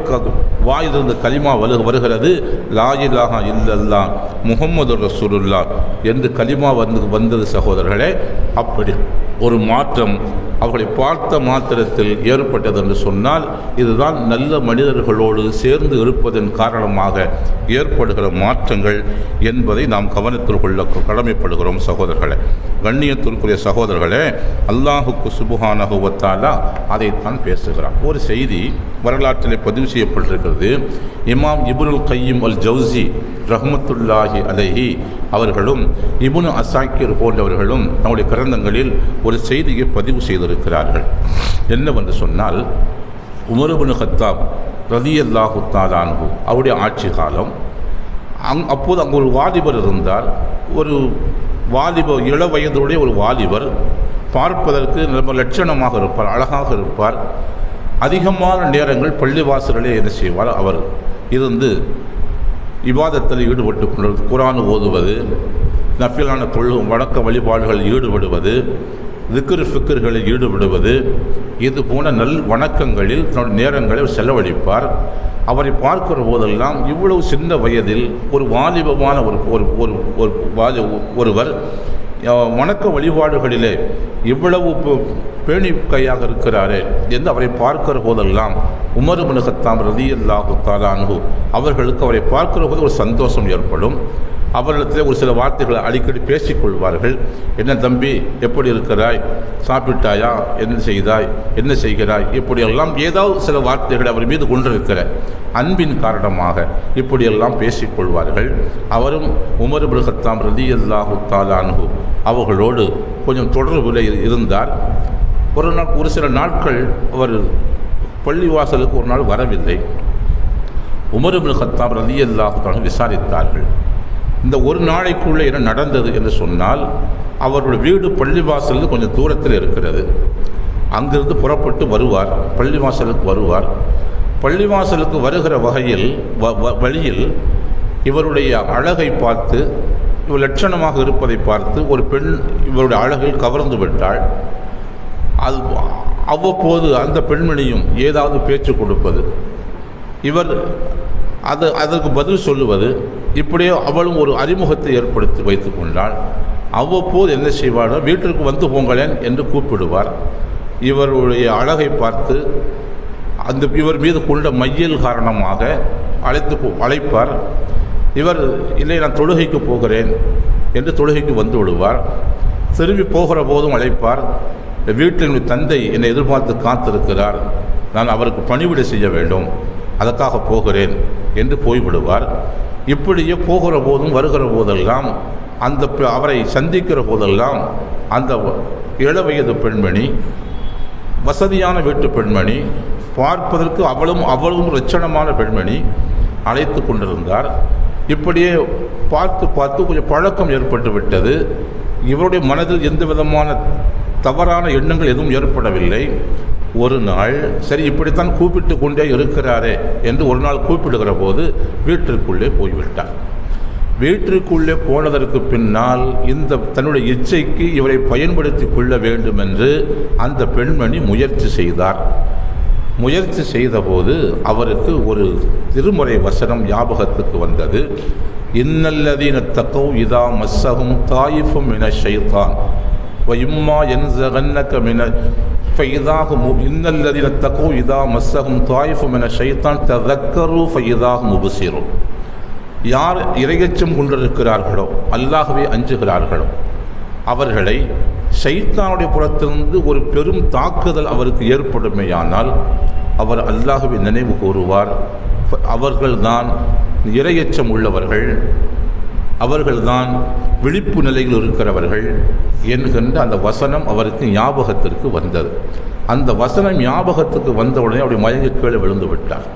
வாயிலிருந்து கலிமா வருகிறது, லா இலாஹா இல்லல்லாஹ் முஹம்மது ரசூலுல்லாஹ் என்று கலிமா வந்தது சகோதரர்களே. அப்படி ஒரு மாற்றம் அவர்களை பார்த்த மாத்திரத்தில் ஏற்பட்டது என்று சொன்னால், இதுதான் நல்ல மனிதர்களோடு சேர்ந்து இருப்பதன் காரணமாக ஏற்படுகிற மாற்றங்கள் என்பதை நாம் கவனத்தில் கொள்ள கடமைப்படுகிறோம் சகோதரர்களே. கண்ணியத்திற்குரிய சகோதரர்களே, அல்லாஹுக்கு சுப்ஹானஹு வ தஆலா அதைத்தான் பேசுகிறான். ஒரு செய்தி வரலாற்றிலே பதிவு செய்யப்பட்டிருக்கிறது. இமாம் இப்னுல் கையிம் அல் ஜௌசி ரஹ்மத்துல்லாஹி அலைஹி அவர்களும் இப்னு அசாக்கிர் போன்றவர்களும் நம்முடைய கிரந்தங்களில் ஒரு செய்தியை பதிவு செய்திருக்கிறார்கள். என்னவென்று சொன்னால், உமர் இப்னு கத்தாப் ரலியல்லாஹு தஆலா அன்ஹு அவருடைய ஆட்சி காலம். அப்போது அங்கு ஒரு வாலிபர் இருந்தார். ஒரு வாலிபர், இள வயதுடைய ஒரு வாலிபர், பார்ப்பதற்கு ரொம்ப லட்சணமாக இருப்பார், அழகாக இருப்பார். அதிகமான நேரங்கள் பள்ளிவாசலே என்ன செய்வார், அவர் இருந்து இபாதத்தில் ஈடுபட்டு கொண்டு குர்ஆன் ஓதுவது, நஃபிலான வணக்க வழிபாடுகளில் ஈடுபடுவது, திக்ர் ஃபிக்ர்களில் ஈடுபடுவது, இது போன்ற வணக்கங்களில் தன்னுடைய நேரங்களை செலவழிப்பார். அவரை பார்க்கிற போதெல்லாம் இவ்வளவு சின்ன வயதில் ஒரு வாலிபமான ஒருவர் வணக்க வழிபாடுகளிலே இவ்வளவு பேணிக்கையாக இருக்கிறாரே என்று அவரை பார்க்கிற போதெல்லாம் உமர் இப்னு கத்தாப் ரலியல்லாஹு தஆலா அன்ஹு அவர்களுக்கு அவரை பார்க்கிற போது ஒரு சந்தோஷம் ஏற்படும். அவர்களிடத்தில் ஒரு சில வார்த்தைகளை அடிக்கடி பேசிக்கொள்வார்கள். என்ன தம்பி, எப்படி இருக்கிறாய், சாப்பிட்டாயா, என்ன செய்தாய், என்ன செய்கிறாய், இப்படியெல்லாம் ஏதாவது சில வார்த்தைகளை அவர் மீது கொண்டிருக்கிற அன்பின் காரணமாக இப்படியெல்லாம் பேசிக்கொள்வார்கள். அவரும் உமர் இப்னு கத்தாப் ரலியல்லாஹு தஆலா அன்ஹு அவர்களோடு கொஞ்சம் தொடர்பில் இருந்தார். ஒரு சில நாட்கள் அவர் பள்ளிவாசலுக்கு ஒரு நாள் வரவில்லை. உமர் இப்னு கத்தாப் ரலியல்லாஹு தஆலா விசாரித்தார்கள். இந்த ஒரு நாளைக்குள்ளே என்ன நடந்தது என்று சொன்னால், அவருடைய வீடு பள்ளிவாசலுக்கு கொஞ்சம் தூரத்தில் இருக்கிறது. அங்கிருந்து புறப்பட்டு வருவார், பள்ளிவாசலுக்கு வருவார். பள்ளிவாசலுக்கு வருகிற வழியில் இவருடைய அழகை பார்த்து, இவர் லட்சணமாக இருப்பதை பார்த்து ஒரு பெண் இவருடைய அழகில் கவர்ந்து விட்டாள். அது அவ்வப்போது அந்த பெண்மணியும் ஏதாவது பேச்சு கொடுப்பது, இவர் அதற்கு பதில் சொல்லுவது, இப்படியே அவளும் ஒரு அறிமுகத்தை ஏற்படுத்தி வைத்து கொண்டாள். அவ்வப்போது என்ன செய்வார், வீட்டிற்கு வந்து போங்களேன் என்று கூப்பிடுவார். இவருடைய அழகை பார்த்து இவர் மீது கொண்ட மையல் காரணமாக அழைப்பார். இவர் இல்லை, நான் தொழுகைக்கு போகிறேன் என்று தொழுகைக்கு வந்து விடுவார். திரும்பி போகிற போதும் அழைப்பார். வீட்டில் தந்தை என்னை எதிர்பார்த்து காத்திருக்கிறார், நான் அவருக்கு பணிவிடை செய்ய வேண்டும், அதற்காக போகிறேன் என்று போய்விடுவார். இப்படியே போகிற போதும் வருகிற போதெல்லாம் அவரை சந்திக்கிற போதெல்லாம் அந்த இள வயது பெண்மணி, வசதியான வீட்டு பெண்மணி, பார்ப்பதற்கு அவளும் லட்சணமான பெண்மணி அழைத்து கொண்டிருந்தார். இப்படியே பார்த்து கொஞ்சம் பழக்கம் ஏற்பட்டு விட்டது. இவருடைய மனதில் எந்த விதமான தவறான எண்ணங்கள் எதுவும் ஏற்படவில்லை. ஒரு நாள் சரி இப்படித்தான் கூப்பிட்டு கொண்டே இருக்கிறாரே என்று ஒரு நாள் கூப்பிடுகிற போது வீட்டிற்குள்ளே போய்விட்டார். வீட்டிற்குள்ளே போனதற்கு பின்னால் இந்த தன்னுடைய இச்சைக்கு இவரை பயன்படுத்தி கொள்ள வேண்டும் என்று அந்த பெண்மணி முயற்சி செய்தார். முயற்சி செய்தபோது அவருக்கு ஒரு திருமுறை வசனம் ஞாபகத்துக்கு வந்தது. இன்னல்லதீன தக்கௌ இதா மஸ்ஸஹும் தாயிஃபும் மின ஷைத்தான் வ இம்மா யன்ஸகன்னக மின ஃபைதாஹும் இன்னல்லதீன தக்கௌ இதா மஸ்ஸஹும் தாயிஃபும் மின ஷைத்தான் ததக்கரு ஃபைதாஹும் முப்சிரூன். யார் இறையச்சம் கொண்டிருக்கிறார்களோ, அல்லாஹ்வை அஞ்சுகிறார்களோ, அவர்களை ஷைத்தானுடைய புறத்திலிருந்து ஒரு பெரும் தாக்குதல் அவருக்கு ஏற்படுமேயானால் அவர் அல்லாஹ்வை நினைவு கூறுவார். அவர்கள்தான் இறையச்சம் உள்ளவர்கள், அவர்கள்தான் விழிப்பு நிலையில் இருக்கிறவர்கள் என்கின்ற அந்த வசனம் அவருக்கு ஞாபகத்திற்கு வந்தது. அந்த வசனம் ஞாபகத்துக்கு வந்தவுடனே அவருடைய மயங்கி கீழே விழுந்து விட்டார்.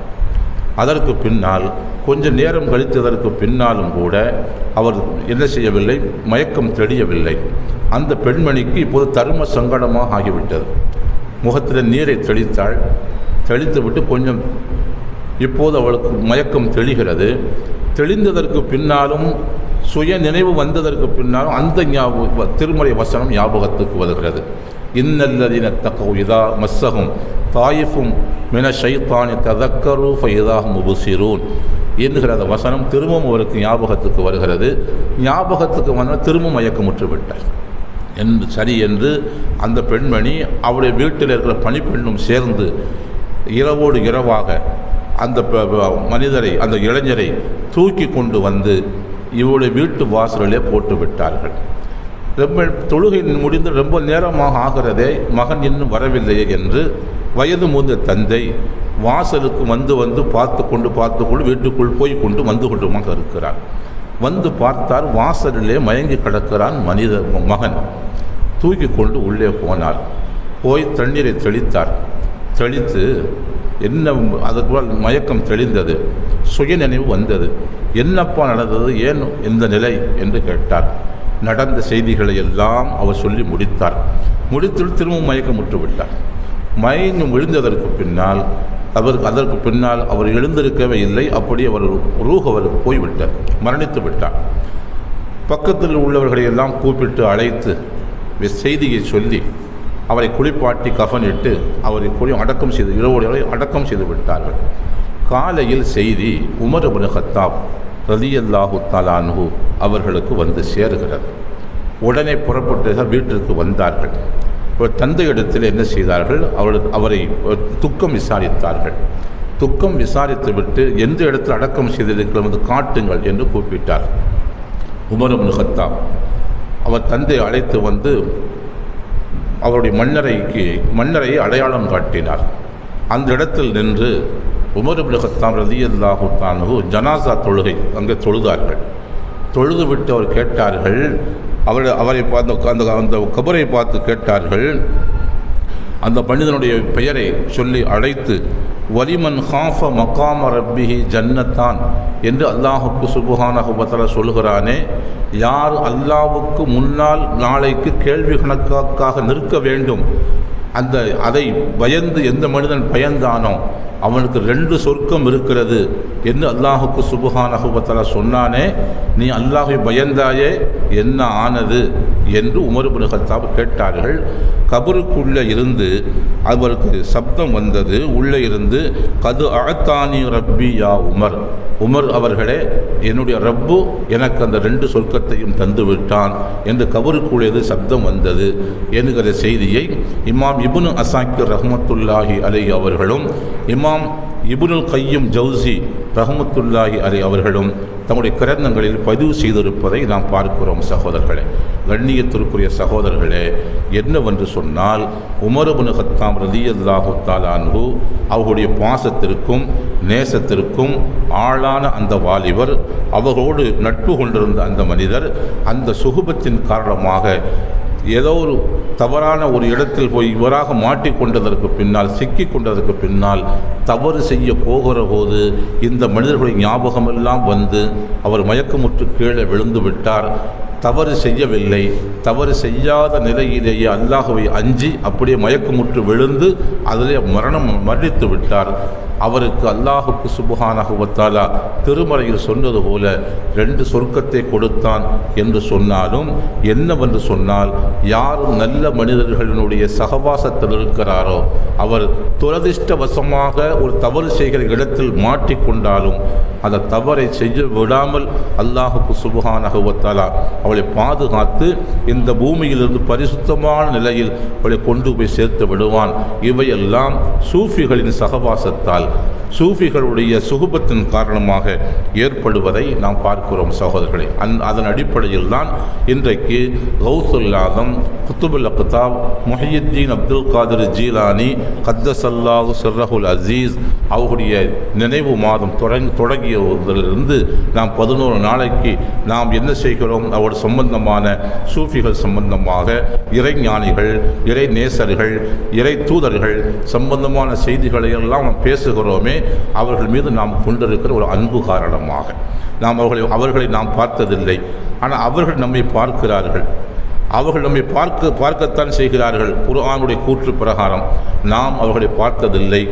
அதற்கு பின்னால் கொஞ்ச நேரம் கழித்ததற்கு பின்னாலும் கூட அவர் என்ன செய்யவில்லை, மயக்கம் தெளியவில்லை. அந்த பெண்மணிக்கு இப்போது தர்ம சங்கடமாக ஆகிவிட்டது. முகத்தில் நீரை தெளித்தாள். தெளித்துவிட்டு கொஞ்சம் இப்போது அவளுக்கு மயக்கம் தெளிகிறது. தெளிந்ததற்கு பின்னாலும் சுய நினைவு வந்ததற்கு பின்னாலும் அந்த திருமறை வசனம் ஞாபகத்துக்கு வருகிறது. இன்னல்லதீன தக்கௌ இதா மஸ்ஸஹும் தாயிஃபும் மின ஷைத்தானி ததக்கரு ஃபைதாஹும் முப்சிரூன் என்கிற அந்த வசனம் திரும்பவும் அவருக்கு ஞாபகத்துக்கு வருகிறது. ஞாபகத்துக்கு வந்தால் திரும்ப மயக்கமுற்று விட்டார் என்று சரி என்று அந்த பெண்மணி அவருடைய வீட்டில் இருக்கிற பணிப்பெண்ணும் சேர்ந்து இரவோடு இரவாக அந்த மனிதரை, அந்த இளைஞரை தூக்கி கொண்டு வந்து இவருடைய வீட்டு வாசலிலே போட்டு விட்டார்கள். ரொம்ப தொழுகை முடிந்து ரொம்ப நேரமாக ஆகிறதே, மகன் இன்னும் வரவில்லையே என்று வயது மூந்த தந்தை வாசலுக்கு வந்து பார்த்து கொண்டு வீட்டுக்குள் போய் கொண்டு கொண்டுமாக இருக்கிறார். வந்து பார்த்தார், வாசலிலே மயங்கி கிடக்கிறான் மகன். தூக்கி கொண்டு உள்ளே போனார். போய் தண்ணீரை தெளித்தார். தெளித்து என்ன அதுக்கு மயக்கம் தெளிந்தது, சுய நினைவு வந்தது. என்னப்பா நடந்தது, ஏன் இந்த நிலை என்று கேட்டார். நடந்த செய்திகளை எல்லாம் அவர் சொல்லி முடித்தார். முடித்து திரும்பவும் மயக்கமுற்று விட்டார். மயக்கம் விழுந்ததற்கு பின்னால் அதற்கு பின்னால் அவர் எழுந்திருக்கவே இல்லை. அப்படி அவர் அவருக்கு போய்விட்டார், மரணித்து விட்டார். பக்கத்தில் உள்ளவர்களை எல்லாம் கூப்பிட்டு அழைத்து செய்தியை சொல்லி அவரை குளிப்பாட்டி கஃனிட்டு அவரை அடக்கம் செய்து இரவோடு அடக்கம் செய்து விட்டார்கள். காலையில் செய்தி உமர் இப்னு கத்தாப் ரலியல்லாஹு தஆலா அன்ஹு அவர்களுக்கு வந்து சேருகிறது. உடனே புறப்பட்டு வீட்டிற்கு வந்தார்கள். தந்தையிடத்தில் என்ன செய்தார்கள், அவரை துக்கம் விசாரித்தார்கள். துக்கம் விசாரித்து விட்டு எந்த இடத்தில் அடக்கம் செய்திருக்கிறது காட்டுங்கள் என்று கூப்பிட்டார். உமர் இப்னு கத்தாப் அவர் தந்தையை அழைத்து வந்து அவருடைய மன்னரை அடையாளம் காட்டினார். அந்த இடத்தில் நின்று உமர் இப்னு கத்தாப் ரலியல்லாஹு தஆலா அன்ஹு ஜனாசா தொழுகை அங்கே தொழுதார்கள். தொழுது விட்டு அவர் கேட்டார்கள், அவரை அந்த கபரை பார்த்து கேட்டார்கள். அந்த மனிதனுடைய பெயரை சொல்லி அழைத்து வலிமன் ஹாஃப மகாம ரப்பிஹி ஜன்னத்தான் என்று அல்லாஹுக்கு சுப்ஹானஹு வ தஆலா சொல்கிறானே, யார் அல்லாஹ்வுக்கு முன்னால் நாளைக்கு கேள்வி கணக்காக நிற்க வேண்டும், அதை பயந்து எந்த மனிதன் பயந்தானோ அவனுக்கு 2 சொர்க்கம் இருக்கிறது என்று அல்லாஹுக்கு சுப்ஹானஹு வ தஆலா சொன்னானே, நீ அல்லாஹை பயந்தாயே, என்ன ஆனது என்று உமர் இப்னு கத்தாப் கேட்டார்கள். கபருக்குள்ளே இருந்து அவருக்கு சப்தம் வந்தது. உள்ளே இருந்து கது அஅத்தானி ரப்பி யா உமர் அவர்களே, என்னுடைய ரப்பு எனக்கு அந்த 2 சொர்க்கத்தையும் தந்து விட்டான் என்று கபருக்குள்ளேது சப்தம் வந்தது என்கிற செய்தியை இமாம் இப்னு அசாக்கிர் ரஹ்மத்துல்லாஹி அலைஹி அவர்களும் இமாம் இப்னுல் கையும் ஜௌசி ரஹ்மத்துல்லாஹி அலைஹி அவர்களும் தம்முடைய கிரந்தங்களில் பதிவு செய்திருப்பதை நாம் பார்க்கிறோம். சகோதரர்களே, கண்ணியத்திற்குரிய சகோதரர்களே, என்னவென்று சொன்னால் உமர் இப்னு கத்தாப் ரலியல்லாஹு தஆலா அன்ஹு அவர்களுடைய பாசத்திற்கும் நேசத்திற்கும் ஆளான அந்த வாலிபர், அவர்களோடு நட்பு கொண்டிருந்த அந்த மனிதர், அந்த சுகுபத்தின் காரணமாக ஏதோ ஒரு தவறான ஒரு இடத்தில் போய் இவராக மாட்டிக்கொண்டதற்கு பின்னால், சிக்கி கொண்டதற்கு பின்னால் தவறு செய்ய போகிற போது இந்த மனிதர்களுடைய ஞாபகமெல்லாம் வந்து அவர் மயக்கமுற்று கீழே விழுந்து விட்டார். தவறு செய்யவில்லை, தவறு செய்யாத நிலையிலேயே அல்லாஹ்வை அஞ்சி அப்படியே மயக்கமுற்று விழுந்து அதிலே மரணித்து விட்டார். அவருக்கு அல்லாஹுக்கு சுப்ஹானஹு வ தஆலா திருமறையில் சொன்னது போல 2 சொர்க்கத்தை கொடுத்தான் என்று சொன்னாலும் என்னவென்று சொன்னால், யார் நல்ல மனிதர்களினுடைய சகவாசத்தில் இருக்கிறாரோ அவர் துரதிர்ஷ்டவசமாக ஒரு தவறு செய்கிற இடத்தில் மாட்டிக்கொண்டாலும் அந்த தவறை செய்ய விடாமல் அல்லாஹுக்கு சுப்ஹானஹு வ தஆலா அவளை பாதுகாத்து இந்த பூமியிலிருந்து பரிசுத்தமான நிலையில் அவளை கொண்டு போய் சேர்த்து விடுவான். இவையெல்லாம் சூஃபிகளின் சகவாசத்தால், சூஃபிகளுடைய சுகுபத்தின் காரணமாக ஏற்படுவதை நாம் பார்க்கிறோம் சகோதரர்களே. அதன் அடிப்படையில் தான் இன்றைக்கு கௌசுல் ஆதம், குத்துபுல் அக்தாப், முஹியுத்தீன் அப்துல் காதிர் ஜீலானி கத்தஸல்லாஹு சிர்ரஹுல் அசீஸ் அவருடைய நினைவு மாதம் தொடங்கியதிலிருந்து நாம் 11 நாளைக்கு நாம் என்ன செய்கிறோம், அவர் சம்பந்தமான சூஃபிகள் சம்பந்தமாக இறைஞானிகள், இறை நேசர்கள், இறை தூதர்கள் சம்பந்தமான செய்திகளை எல்லாம் நாம் பேசுகிறோமே, அவர்கள் மீது நாம் கொண்டிருக்கிற ஒரு அன்பு காரணமாக நாம் அவர்களை நாம் பார்த்ததில்லை. ஆனால் அவர்கள் நம்மை பார்க்கிறார்கள். அவர்கள் நம்மை பார்க்கத்தான் செய்கிறார்கள். குர்ஆனுடைய கூற்று பிரகாரம் நாம் அவர்களை பார்த்ததில்லை.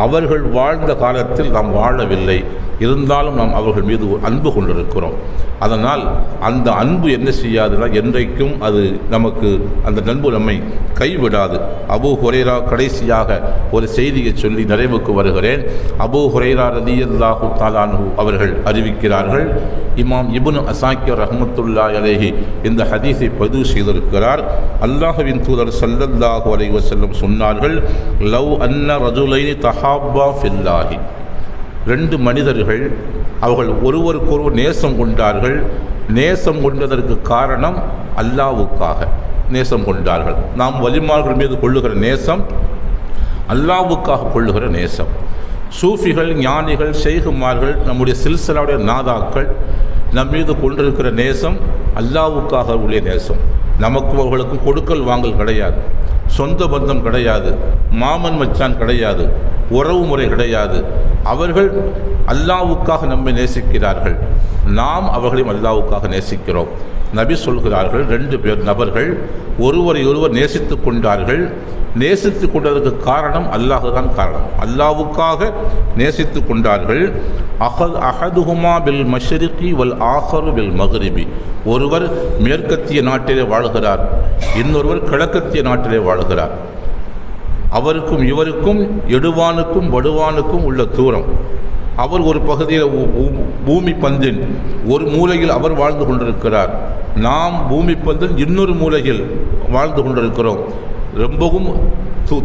அவர்கள் வாழ்ந்த காலத்தில் நாம் வாழவில்லை. இருந்தாலும் நாம் அவர்கள் மீது அன்பு கொண்டிருக்கிறோம். அதனால் அந்த அன்பு என்ன செய்யாதுன்னா, என்றைக்கும் அது நமக்கு அந்த அன்பு நம்மை கைவிடாது. அபூ ஹுரைரா கடைசியாக ஒரு செய்தியை சொல்லி நிறைவுக்கு வருகிறேன். அபூ ஹுரைரா ரலியல்லாஹு தஆலா அன்ஹு அவர்கள் அறிவிக்கிறார்கள். இமாம் இப்னு அஸாக்கிர் ரஹ்மத்துல்லாஹி அலைஹி இந்த ஹதீஸை பதிவு செய்திருக்கிறார். அல்லாஹ்வின் தூதர் ஸல்லல்லாஹு அலைஹி வஸல்லம் சொன்னார்கள், லவ் அன்ன ரஜுலைனி தஹாப்பா ஃபில்லாஹி, 2 மனிதர்கள் அவர்கள் ஒருவருக்கொருவர் நேசம் கொண்டார்கள். நேசம் கொண்டதற்கு காரணம் அல்லாஹ்வுக்காக நேசம் கொண்டார்கள். நாம் வலிமார்கள் மீது கொள்ளுகிற நேசம் அல்லாஹ்வுக்காக கொள்ளுகிற நேசம். சூஃபிகள், ஞானிகள், ஷேகுமார்கள், நம்முடைய சில்சிலாவுடைய நாதாக்கள் நம் மீது கொண்டிருக்கிற நேசம் அல்லாஹ்வுக்காக உள்ள நேசம். நமக்கும் அவர்களுக்கும் கொடுக்கல் வாங்கல் கிடையாது, சொந்த பந்தம் கிடையாது, மாமன் மச்சான் கிடையாது, உறவு முறை கிடையாது. அவர்கள் அல்லாஹ்வுக்காக நம்மை நேசிக்கிறார்கள், நாம் அவர்களையும் அல்லாஹ்வுக்காக நேசிக்கிறோம். நபி சொல்கிறார்கள், 2 நபர்கள் ஒருவரை ஒருவர் நேசித்து கொண்டார்கள். நேசித்து கொண்டதற்கு காரணம் அல்லாஹ் தான் காரணம். அல்லாஹ்வுக்காக நேசித்து கொண்டார்கள். அஹதுஹுமா பில் மஷ்ரிகி வல் ஆஹரு பில் மக்ரிபி, ஒருவர் மேற்கத்திய நாட்டிலே வாழ்கிறார், இன்னொருவர் கிழக்கத்திய நாட்டிலே வாழ்கிறார். அவருக்கும் இவருக்கும் எடுவானுக்கும் வடுவானுக்கும் உள்ள தூரம். அவர் ஒரு பகுதியில் பூமி பந்தின் ஒரு மூலையில் அவர் வாழ்ந்து கொண்டிருக்கிறார், நாம் பூமி பந்தின் இன்னொரு மூலையில் வாழ்ந்து கொண்டிருக்கிறோம், ரொம்பவும்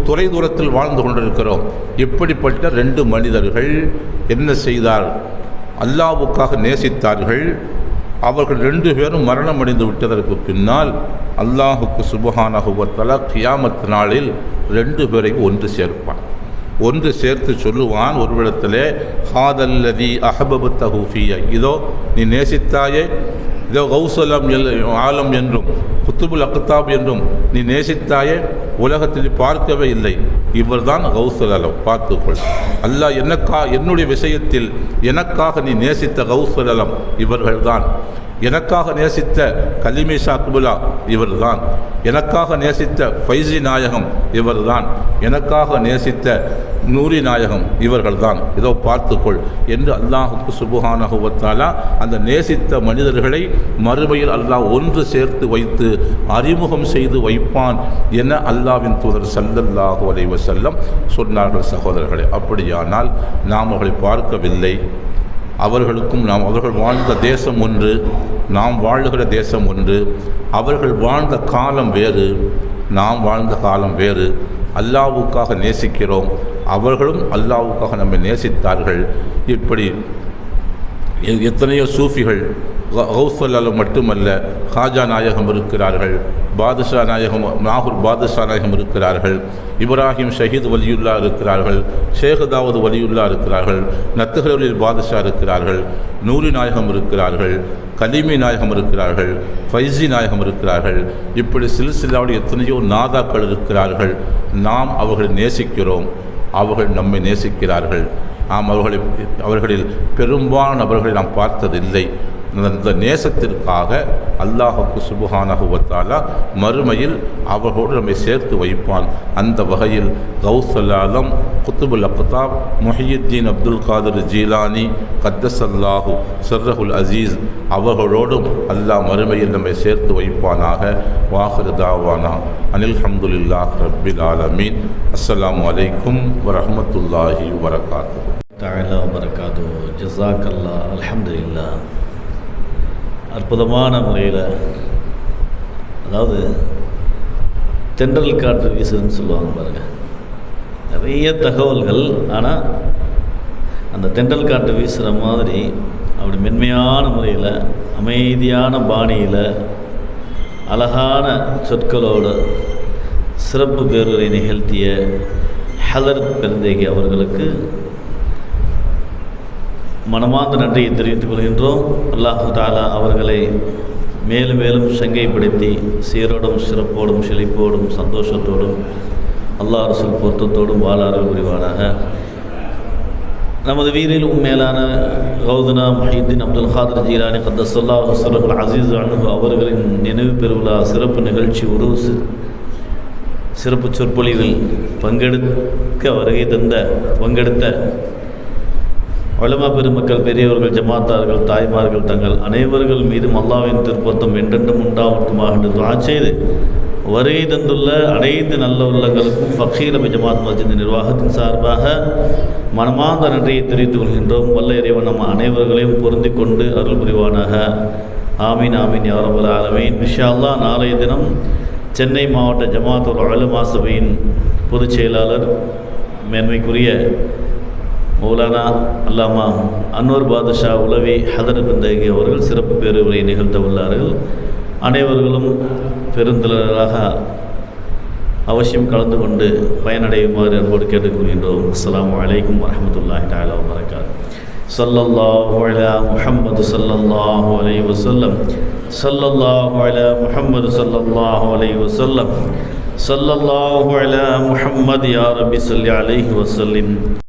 தொலை தூரத்தில் வாழ்ந்து கொண்டிருக்கிறோம். இப்படிப்பட்ட 2 மனிதர்கள் என்ன செய்தார், அல்லாஹ்வுக்காக நேசித்தார்கள். அவர்கள் 2 பேரும் மரணம் அடைந்து விட்டதற்கு பின்னால் அல்லாஹுக்கு சுப்ஹானஹு வ தஆலா கியாமத் நாளில் 2 பேரையும் ஒன்று சேர்ப்பான். ஒன்று சேர்த்து சொல்லுவான் ஒருவிடத்திலே, ஹாதல்லதி அஹபப்தஹு ஃபிய, இதோ நீ நேசித்தாயே, இதோ கௌசலம் ஆலம் என்றும் குத்துபுல் அக்தாப் என்றும் நீ நேசித்தாயே, உலகத்தில் பார்க்கவே இல்லை, இவர் தான் கௌசுல் ஆலம், பார்த்துக்கொள். அல்லாஹ் என்னுடைய விஷயத்தில் எனக்காக நீ நேசித்த கௌசுல் ஆலம் இவர்கள்தான். எனக்காக நேசித்த கலிமி ஷாக்குபுலா இவர்தான். எனக்காக நேசித்த ஃபைசி நாயகம் இவர்தான். எனக்காக நேசித்த நூரி நாயகம் இவர்கள்தான், இதோ பார்த்துக்கொள் என்று அல்லாஹுக்கு சுப்ஹானஹு வ தஆலா அந்த நேசித்த மனிதர்களை மறுமையில் அல்லாஹ் ஒன்று சேர்த்து வைத்து அறிமுகம் செய்து வைப்பான் என அல்லாஹ்வின் தூதர் ஸல்லல்லாஹு அலைஹி வஸல்லம் சொன்னார்கள். சகோதரர்களே, அப்படியானால் நாம் அவர்களை பார்க்கவில்லை. அவர்களுக்கும் அவர்கள் வாழ்ந்த தேசம் ஒன்று, நாம் வாழுகிற தேசம் ஒன்று. அவர்கள் வாழ்ந்த காலம் வேறு, நாம் வாழ்ந்த காலம் வேறு. அல்லாஹ்வுக்காக நேசிக்கிறோம், அவர்களும் அல்லாஹ்வுக்காக நம்மை நேசித்தார்கள். இப்படி எத்தனையோ சூஃபிகள், கௌசுல் ஆலம் மட்டுமல்ல, ஹாஜா நாயகம் இருக்கிறார்கள், பாதுஷா நாயகம், நாகூர் பாதுஷா நாயகம் இருக்கிறார்கள், இப்ராஹிம் ஷஹீத் வலியுல்லா இருக்கிறார்கள், ஷேக் தாவூத் வலியுல்லா இருக்கிறார்கள், நத்துஹரில் பாதுஷா இருக்கிறார்கள், நூரி நாயகம் இருக்கிறார்கள், கலிமி நாயகம் இருக்கிறார்கள், ஃபைசி நாயகம் இருக்கிறார்கள். இப்படி சில்சிலாவுடைய எத்தனையோ நாதாக்கள் இருக்கிறார்கள். நாம் அவர்களை நேசிக்கிறோம், அவர்கள் நம்மை நேசிக்கிறார்கள். நாம் அவர்களில் பெரும்பாலான நபர்களை நாம் பார்த்ததில்லை. அந்த நேசத்திற்காக அல்லாஹுக்கு சுப்ஹானஹு வ தஆலா மறுமையில் அவர்களோடு நம்மை சேர்த்து வைப்பான். அந்த வகையில் கௌசுல் ஆலம் குத்துபுல் அக்தாப் முஹியுத்தீன் அப்துல் காதிர் ஜீலானி கத்தஸல்லாஹு சிர்ரஹுல் அசீஸ் அவர்களோடும் அல்லாஹ் மறுமையில் நம்மை சேர்த்து வைப்பானாக. வாஹிரு தாவானா அனில் ஹம்துலில்லாஹ் ரப்பில் ஆலமீன். அஸ்ஸலாமு அலைக்கும் வரஹ்மத்துல்லாஹி வபரகாத்துஹு தஆலா வபரகாத்துஹு. ஜஸாக்கல்லாஹ். அல்ஹம்துலில்லாஹ். அற்புதமான முறையில், அதாவது தென்றல் காற்று வீசுதுன்னு சொல்லுவாங்க பாருங்கள், நிறைய தகவல்கள். ஆனால் அந்த தென்றல் காற்று வீசுகிற மாதிரி அப்படி மென்மையான முறையில் அமைதியான பாணியில் அழகான சொற்களோடு சிறப்பு பேருரை நிகழ்த்திய ஹலரத் பெருந்தேகி அவர்களுக்கு மனமார்ந்த நன்றியை தெரிவித்துக் கொள்கின்றோம். அல்லாஹு தஆலா அவர்களை மேலும் மேலும் சங்கைப்படுத்தி சீரோடும் சிறப்போடும் செழிப்போடும் சந்தோஷத்தோடும் அல்லாஹ் ரசூல் பொருத்தத்தோடும் வாழார்கள் புரிவானாக. நமது வீரில் மேலான கௌதுனா முஹியுத்தீன் அப்துல் காதிர் ஜீலானி கத்தஸல்லாஹு சிர்ரஹுல் அஸீஸ் அன்ஹு அவர்களின் நினைவு பெருவிழா சிறப்பு நிகழ்ச்சி ஒரு சிறப்பு சொற்பொழிவில் பங்கெடுத்த உலமா பெருமக்கள், பெரியவர்கள், ஜமாத்தார்கள், தாய்மார்கள் தங்கள் அனைவர்கள் மீதும் அல்லாஹ்வின் திருப்பொருத்தம் என்றென்றும் உண்டாவட்டுமாக என்று துஆ செய்து வருகை தந்துள்ள அனைத்து நல்ல உள்ளங்களுக்கும் ஃபக்கீர் நபி ஜமாத் மஸ்ஜித் நிர்வாகத்தின் சார்பாக மனமார்ந்த நன்றியை தெரிவித்துக் கொள்கின்றோம். வல்ல இறைவன் நம்ம அனைவர்களையும் பொருந்தி கொண்டு அருள் புரிவானாக. ஆமீன் ஆமீன் யா ரப்பல் ஆலமீன். இன்ஷா அல்லாஹ் நாளைய தினம் சென்னை மாவட்ட ஜமாத்துல் உலமா சபையின் பொதுச் செயலாளர் மேன்மைக்குரிய மௌலானா அல்லாமா அன்வர் பாதுஷா உலவி ஹதரத் பெருந்தேகி அவர்கள் சிறப்பு பேருரை நிகழ்த்த உள்ளார்கள். அனைவர்களும் பெருந்திரளாக அவசியம் கலந்து கொண்டு பயனடையுமாறு அன்போடு கேட்டுக்கொள்கின்றோம். அஸ்ஸலாமு அலைக்கும் வரஹ்மத்துல்லாஹி தஆலா வபரகாத்துஹு. ஸல்லல்லாஹு அலா முஹம்மது ஸல்லல்லாஹு அலைஹி வஸல்லம். ஸல்லல்லாஹு அலா முஹம்மது ஸல்லல்லாஹு அலைஹி வஸல்லம். ஸல்லல்லாஹு அலா முஹம்மது யா ரப்பி ஸல்லி அலைஹி வஸல்லிம்.